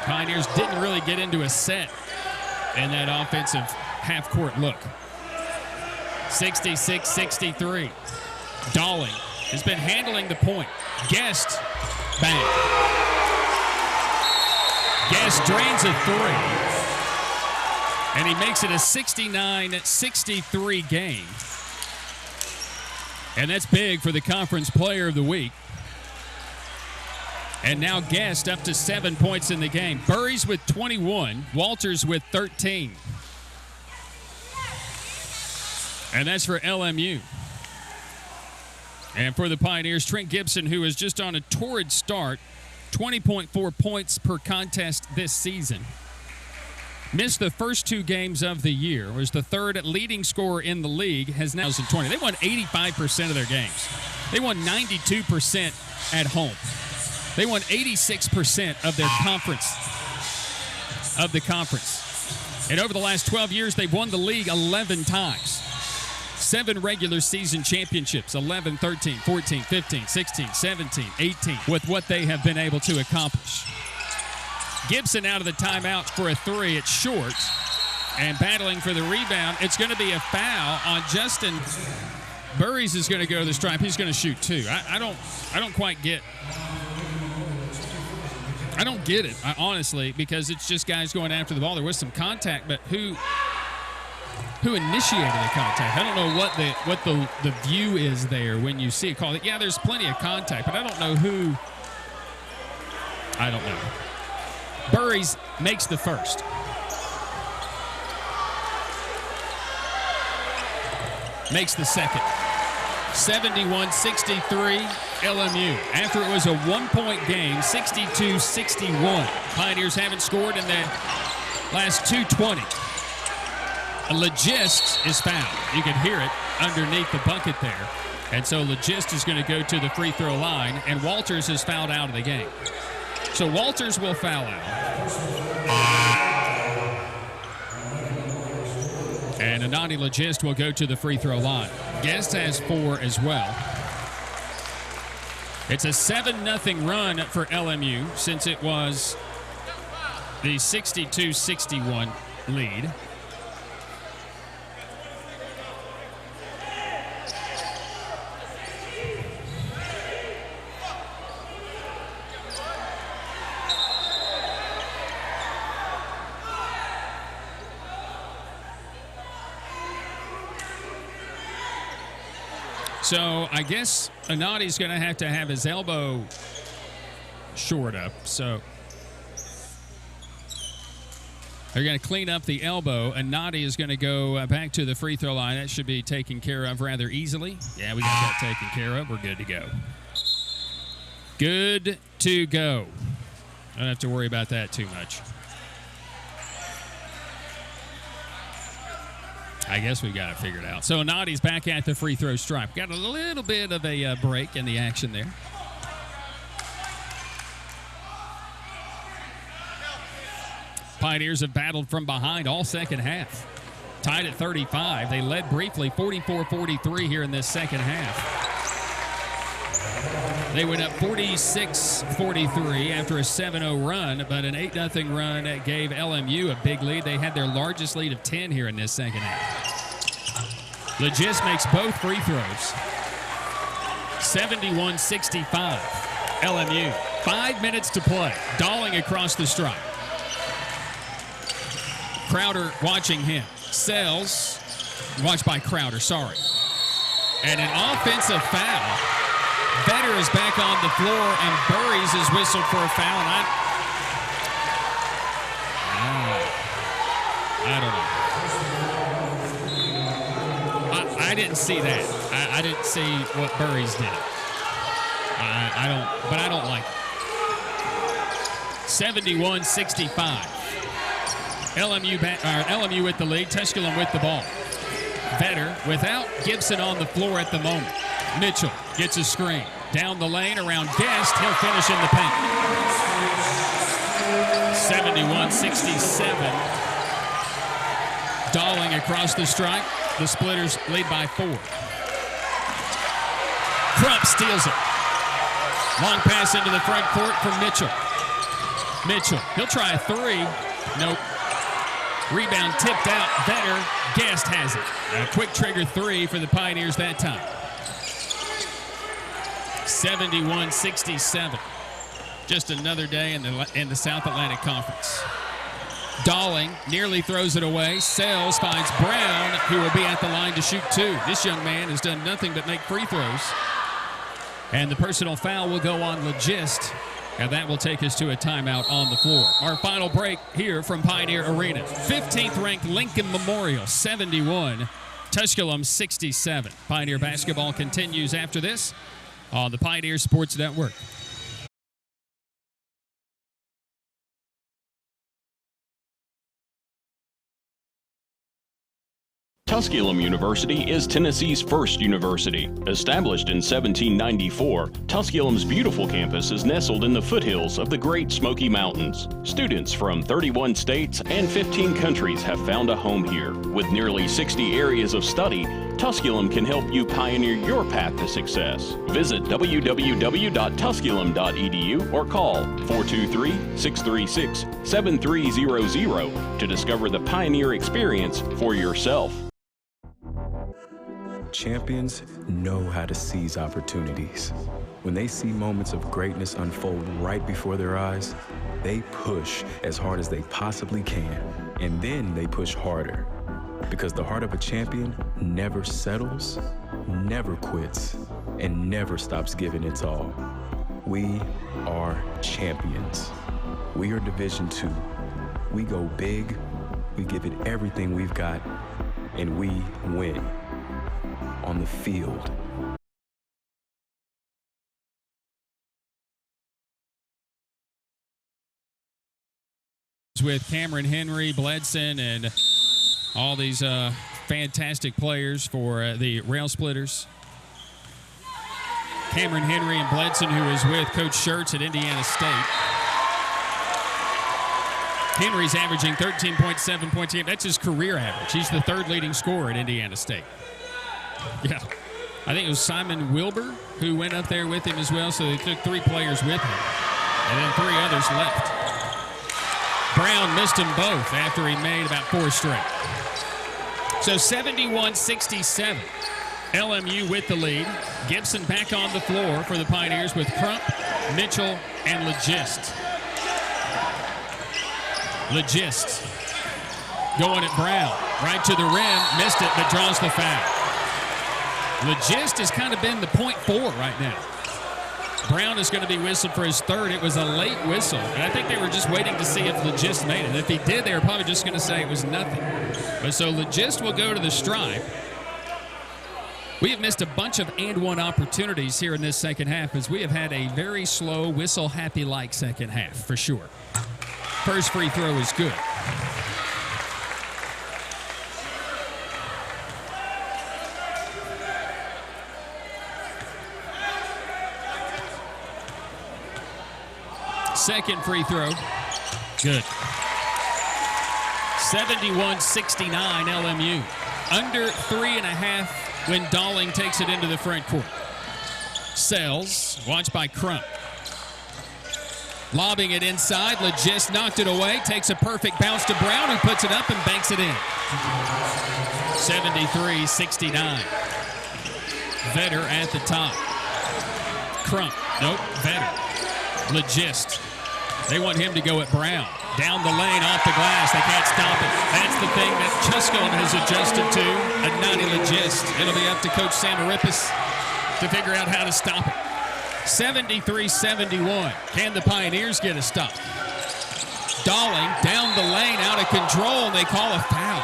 Speaker 1: Pioneers didn't really get into a set in that offensive half-court look. 66-63. Dolly has been handling the point. Guest, bang. Guest drains a three. And he makes it a 69-63 game. And that's big for the Conference Player of the Week. And now Guest up to 7 points in the game. Burries with 21, Walters with 13. And that's for LMU. And for the Pioneers, Trent Gibson, who is just on a torrid start, 20.4 points per contest this season. Missed the first 2 games of the year, was the third leading scorer in the league, has now 20. They won 85% of their games. They won 92% at home. They won 86% of their conference, And over the last 12 years, they've won the league 11 times. 7 regular season championships, 11, 13, 14, 15, 16, 17, 18, with what they have been able to accomplish. Gibson out of the timeout for a three. It's short. And battling for the rebound, it's going to be a foul on Justin. Burries is going to go to the stripe. He's going to shoot 2. I don't quite get. I don't get it, honestly, because it's just guys going after the ball. There was some contact, but who initiated the contact? I don't know what the view is there when you see a call. Yeah, there's plenty of contact, but I don't know who. I don't know. Burries makes the first. Makes the second. 71-63 LMU. After it was a 1-point game, 62-61. Pioneers haven't scored in the last 2:20. A Legist is fouled. You can hear it underneath the bucket there. And so Legist is going to go to the free throw line, and Walters is fouled out of the game. So Walters will foul out. And Anani Legist will go to the free throw line. Guest has 4 as well. It's a 7-0 run for LMU since it was the 62-61 lead. So I guess Anati's going to have his elbow shored up. So they're going to clean up the elbow. Anati is going to go back to the free throw line. That should be taken care of rather easily. Yeah, we got that taken care of. We're good to go. Good to go. I don't have to worry about that too much. I guess we got it figured out. So Anati's back at the free throw stripe. Got a little bit of a break in the action there. Pioneers have battled from behind all second half. Tied at 35. They led briefly 44-43 here in this second half. They went up 46-43 after a 7-0 run, but an 8-0 run gave LMU a big lead. They had their largest lead of 10 here in this second half. Legis makes both free throws. 71-65, LMU. 5 minutes to play. Dalling across the stripe. Crowder watching him. Sells, watched by Crowder, sorry. And an offensive foul. Vetter is back on the floor, and Burries is whistled for a foul. And I don't know. I didn't see that. I didn't see what Burries did. I don't like it. 71-65. LMU with the lead. Tusculum with the ball. Vetter without Gibson on the floor at the moment. Mitchell gets a screen. Down the lane around Guest. He'll finish in the paint. 71-67. Dalling across the stripe. The Splitters lead by 4. Crump steals it. Long pass into the front court from Mitchell. Mitchell, he'll try a 3. Nope. Rebound tipped out. Vetter. Guest has it. A quick trigger 3 for the Pioneers that time. 71-67. Just another day in the South Atlantic Conference. Dalling nearly throws it away. Sells finds Brown, who will be at the line to shoot 2. This young man has done nothing but make free throws. And the personal foul will go on Legist, and that will take us to a timeout on the floor. Our final break here from Pioneer Arena. 15th ranked Lincoln Memorial 71, Tusculum 67. Pioneer basketball continues after this on the Pioneer Sports Network.
Speaker 3: Tusculum University is Tennessee's first university. Established in 1794, Tusculum's beautiful campus is nestled in the foothills of the Great Smoky Mountains. Students from 31 states and 15 countries have found a home here. With nearly 60 areas of study, Tusculum can help you pioneer your path to success. Visit www.tusculum.edu or call 423-636-7300 to discover the Pioneer experience for yourself.
Speaker 4: Champions know how to seize opportunities. When they see moments of greatness unfold right before their eyes, they push as hard as they possibly can, and then they push harder. Because the heart of a champion never settles, never quits, and never stops giving its all. We are champions. We are Division II. We go big, we give it everything we've got, and we win. On the field.
Speaker 1: With Cameron Henry, Bledson, and all these fantastic players for the Rail Splitters. Cameron Henry and Bledson, who is with Coach Schertz at Indiana State. Henry's averaging 13.7 points a game. That's his career average. He's the 3rd leading scorer at Indiana State. Yeah, I think it was Simon Wilbur who went up there with him as well, so they took 3 players with him, and then 3 others left. Brown missed them both after he made about 4 straight. So 71-67. LMU with the lead. Gibson back on the floor for the Pioneers with Crump, Mitchell, and Legist. Legist going at Brown. Right to the rim. Missed it, but draws the foul. Legist has kind of been the point forward right now. Brown is going to be whistled for his third. It was a late whistle, and I think they were just waiting to see if Legist made it. If he did, they were probably just going to say it was nothing. But so Legist will go to the stripe. We have missed a bunch of and-one opportunities here in this second half as we have had a very slow, whistle-happy-like second half, for sure. First free throw is good. Second free throw, good. 71-69 LMU. Under 3.5 when Dowling takes it into the front court. Sells, watched by Crump. Lobbing it inside, Legist knocked it away, takes a perfect bounce to Brown, who puts it up and banks it in. 73-69. Vetter at the top. Crump, nope, Vetter. Legist. They want him to go at Brown. Down the lane, off the glass. They can't stop it. That's the thing that Tusculum has adjusted to. A nutty Legist. It'll be up to Coach Samaripis to figure out how to stop it. 73-71. Can the Pioneers get a stop? Dowling down the lane, out of control, and they call a foul.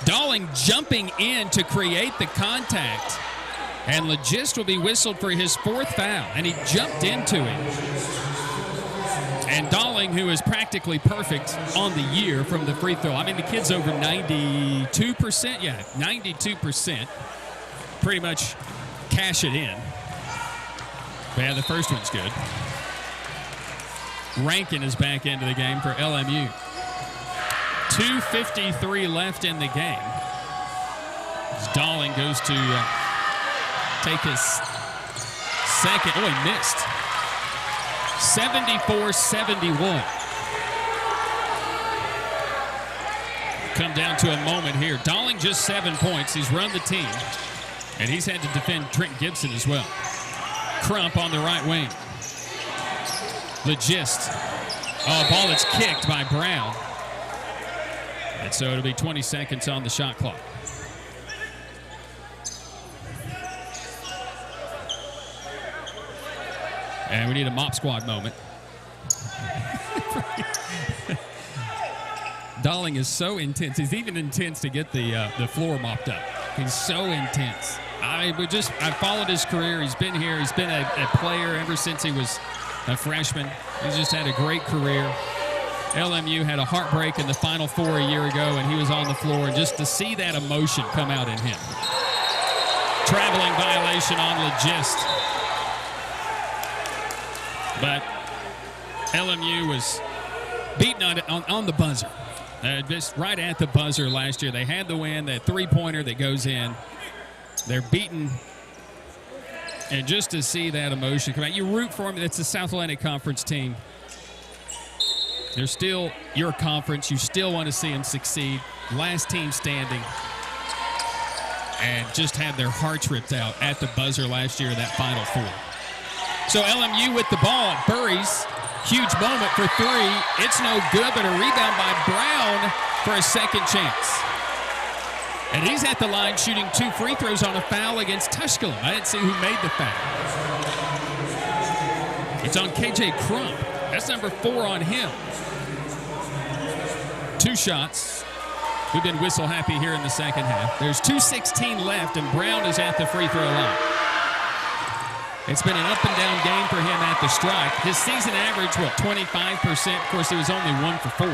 Speaker 1: Dowling jumping in to create the contact. And Legist will be whistled for his 4th foul, and he jumped into him. And Dowling, who is practically perfect on the year from the free throw. I mean, the kid's over 92%. Yeah, 92%. Pretty much cash it in. But yeah, the first one's good. Rankin is back into the game for LMU. 2:53 left in the game. As Dowling goes to take his second. Oh, he missed. 74-71. Come down to a moment here. Dowling just 7 points. He's run the team. And he's had to defend Trent Gibson as well. Crump on the right wing. Legist. Oh, ball that's kicked by Brown. And so it'll be 20 seconds on the shot clock. And we need a mop squad moment. Dowling is so intense. He's even intense to get the floor mopped up. He's so intense. I've followed his career. He's been here. He's been a player ever since he was a freshman. He's just had a great career. LMU had a heartbreak in the Final Four a year ago, and he was on the floor. And just to see that emotion come out in him. Traveling violation on Legist. But LMU was beaten on the buzzer. Just right at the buzzer last year. They had the win, that three-pointer that goes in. They're beaten. And just to see that emotion come out, you root for them. It's the South Atlantic Conference team. They're still your conference. You still want to see them succeed. Last team standing. And just had their hearts ripped out at the buzzer last year, that Final Four. So LMU with the ball. Burries, huge moment for three. It's no good, but a rebound by Brown for a second chance. And he's at the line shooting 2 free throws on a foul against Tusculum. I didn't see who made the foul. It's on KJ Crump. That's number 4 on him. 2 shots. We've been whistle happy here in the second half. There's 2:16 left, and Brown is at the free throw line. It's been an up-and-down game for him at the stripe. His season average, 25%? Of course, he was only 1 for 4.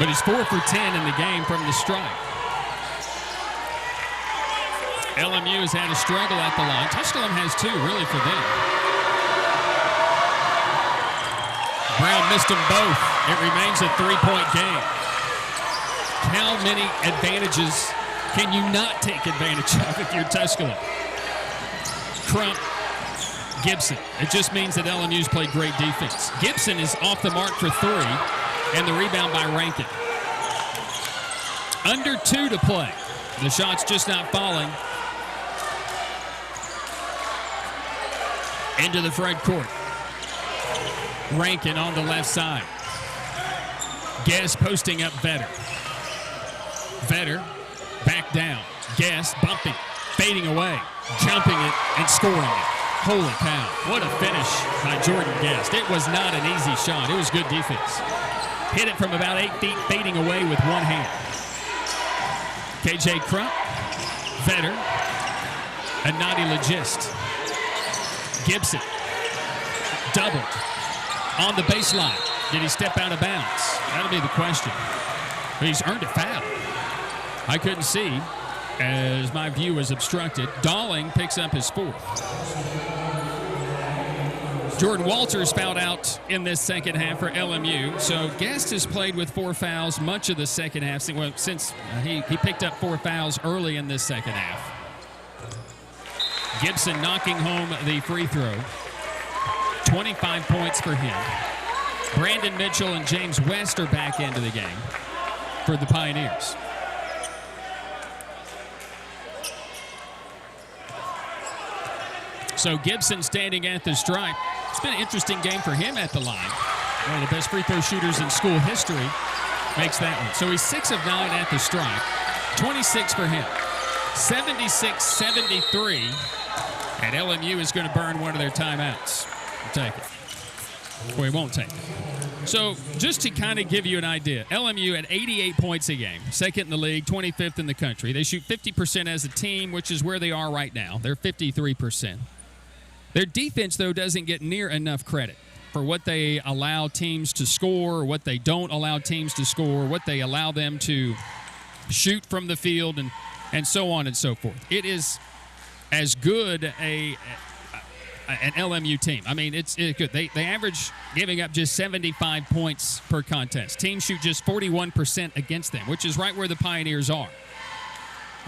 Speaker 1: But he's 4 for 10 in the game from the stripe. LMU has had a struggle at the line. Tusculum has 2, really, for them. Brown missed them both. It remains a 3-point game. How many advantages can you not take advantage of if you're Tusculum? Crump Gibson. It just means that LMU's played great defense. Gibson is off the mark for 3, and the rebound by Rankin. Under 2 to play. The shot's just not falling. Into the front court. Rankin on the left side. Guess posting up Vetter. Vetter back down. Guess bumping, fading away, jumping it, and scoring it. Holy cow. What a finish by Jordan Guest. It was not an easy shot. It was good defense. Hit it from about 8 feet, fading away with one hand. KJ Crump, Vetter, and Nadi Legist. Gibson, doubled on the baseline. Did he step out of bounds? That'll be the question. But he's earned a foul. I couldn't see as my view was obstructed. Dalling picks up his 4th. Jordan Walters fouled out in this second half for LMU. So Guest has played with 4 fouls much of the second half since he picked up 4 fouls early in this second half. Gibson knocking home the free throw. 25 points for him. Brandon Mitchell and James West are back into the game for the Pioneers. So Gibson standing at the stripe. It's been an interesting game for him at the line. One of the best free throw shooters in school history makes that one. So he's 6 of 9 at the stripe. 26 for him. 76-73. And LMU is going to burn one of their timeouts. We'll take it. Well, he won't take it. So just to kind of give you an idea, LMU at 88 points a game, 2nd in the league, 25th in the country. They shoot 50% as a team, which is where they are right now. They're 53%. Their defense, though, doesn't get near enough credit for what they allow teams to score, what they don't allow teams to score, what they allow them to shoot from the field, and so on and so forth. It is as good an LMU team. I mean, it's good. They average giving up just 75 points per contest. Teams shoot just 41% against them, which is right where the Pioneers are.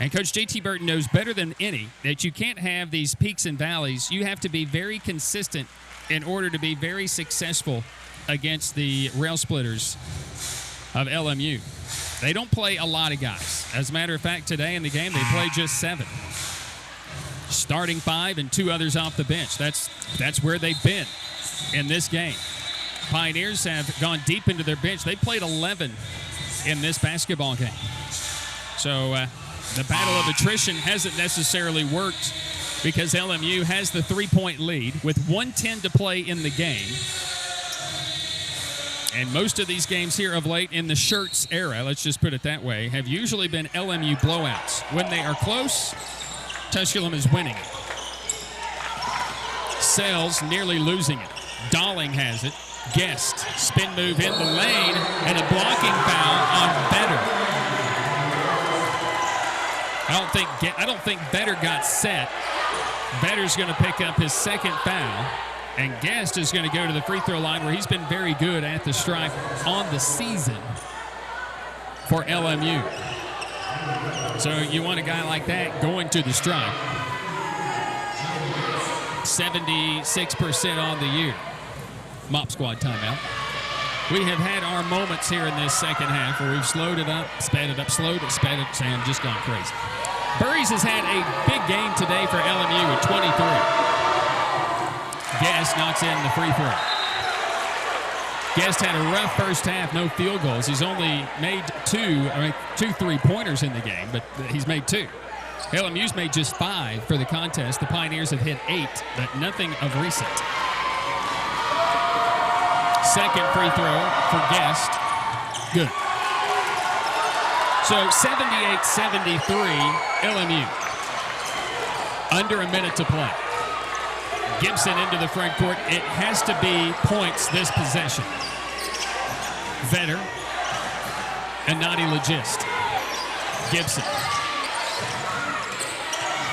Speaker 1: And Coach J.T. Burton knows better than any that you can't have these peaks and valleys. You have to be very consistent in order to be very successful against the rail splitters of LMU. They don't play a lot of guys. As a matter of fact, today in the game, they played just 7. Starting 5 and 2 others off the bench. That's where they've been in this game. Pioneers have gone deep into their bench. They played 11 in this basketball game. So the battle of attrition hasn't necessarily worked because LMU has the 3-point lead with 1:10 to play in the game. And most of these games here of late in the Shirts era, let's just put it that way, have usually been LMU blowouts. When they are close, Tusculum is winning it. Sells nearly losing it. Dalling has it. Guest, spin move in the lane, and a blocking foul on Vetter. I don't think Vetter got set. Vetter's going to pick up his 2nd foul, and Guest is going to go to the free throw line where he's been very good at the stripe on the season for LMU. So you want a guy like that going to the stripe. 76% on the year. Mop Squad timeout. We have had our moments here in this second half where we've slowed it up, sped it up, slowed it, sped it, Sam, just gone crazy. Burries has had a big game today for LMU at 23. Guest knocks in the free throw. Guest had a rough first half, no field goals. He's only made 2 3-pointers in the game, but he's made 2. LMU's made just 5 for the contest. The Pioneers have hit 8, but nothing of recent. Second free throw for Guest. Good. So 78-73, LMU. Under a minute to play. Gibson into the front court. It has to be points this possession. Vetter and Nadi Legist. Gibson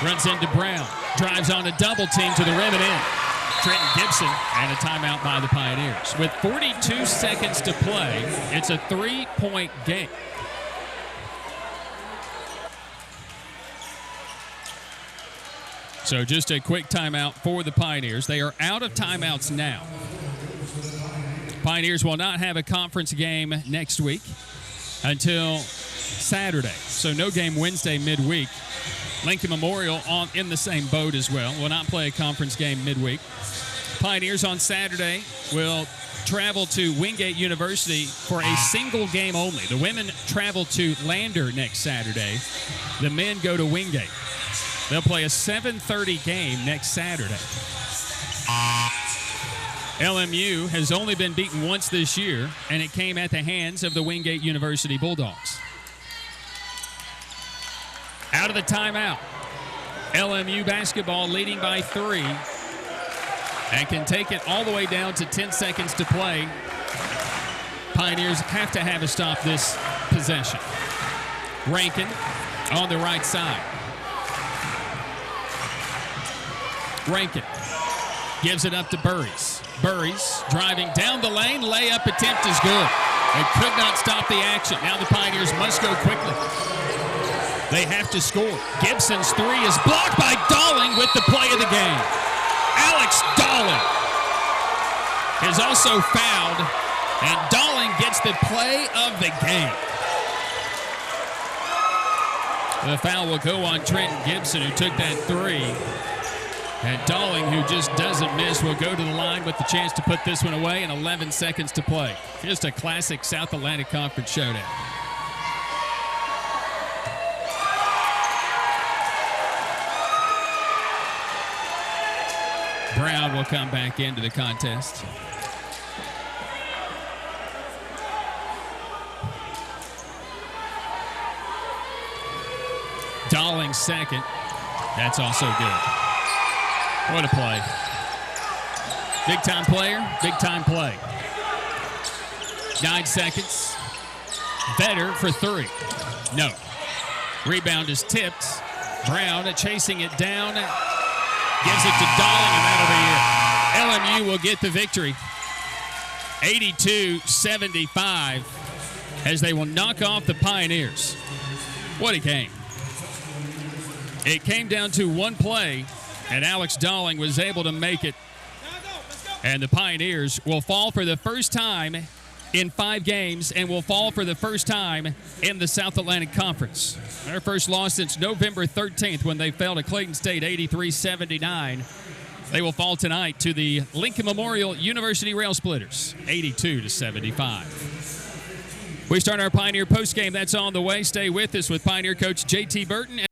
Speaker 1: runs into Brown. Drives on a double team to the rim and in. Trenton Gibson and a timeout by the Pioneers. With 42 seconds to play, it's a 3-point game. So just a quick timeout for the Pioneers. They are out of timeouts now. Pioneers will not have a conference game next week until Saturday. So no game Wednesday midweek. Lincoln Memorial in the same boat as well. Will not play a conference game midweek. Pioneers on Saturday will travel to Wingate University for a single game only. The women travel to Lander next Saturday. The men go to Wingate. They'll play a 7:30 game next Saturday. LMU has only been beaten once this year, and it came at the hands of the Wingate University Bulldogs. Out of the timeout, LMU basketball leading by 3 and can take it all the way down to 10 seconds to play. Pioneers have to have a stop this possession. Rankin on the right side. Rankin gives it up to Burries. Burries driving down the lane. Layup attempt is good. They could not stop the action. Now the Pioneers must go quickly. They have to score. Gibson's 3 is blocked by Dalling with the play of the game. Alex Dalling is also fouled, and Dalling gets the play of the game. The foul will go on Trenton Gibson, who took that 3. And Dalling, who just doesn't miss, will go to the line with the chance to put this one away in 11 seconds to play. Just a classic South Atlantic Conference showdown. Brown will come back into the contest. Dalling second. That's also good. What a play. Big time player, big time play. 9 seconds. Vetter for 3. No. Rebound is tipped. Brown chasing it down. Gives it to Dalling, and that'll be it. LMU will get the victory. 82-75 as they will knock off the Pioneers. What a game. It came down to one play, and Alex Dalling was able to make it. And the Pioneers will fall for the first time in 5 games and will fall for the first time in the South Atlantic Conference. Their first loss since November 13th when they fell to Clayton State 83-79. They will fall tonight to the Lincoln Memorial University Rail Splitters 82-75. We start our Pioneer postgame. That's on the way. Stay with us with Pioneer coach J.T. Burton.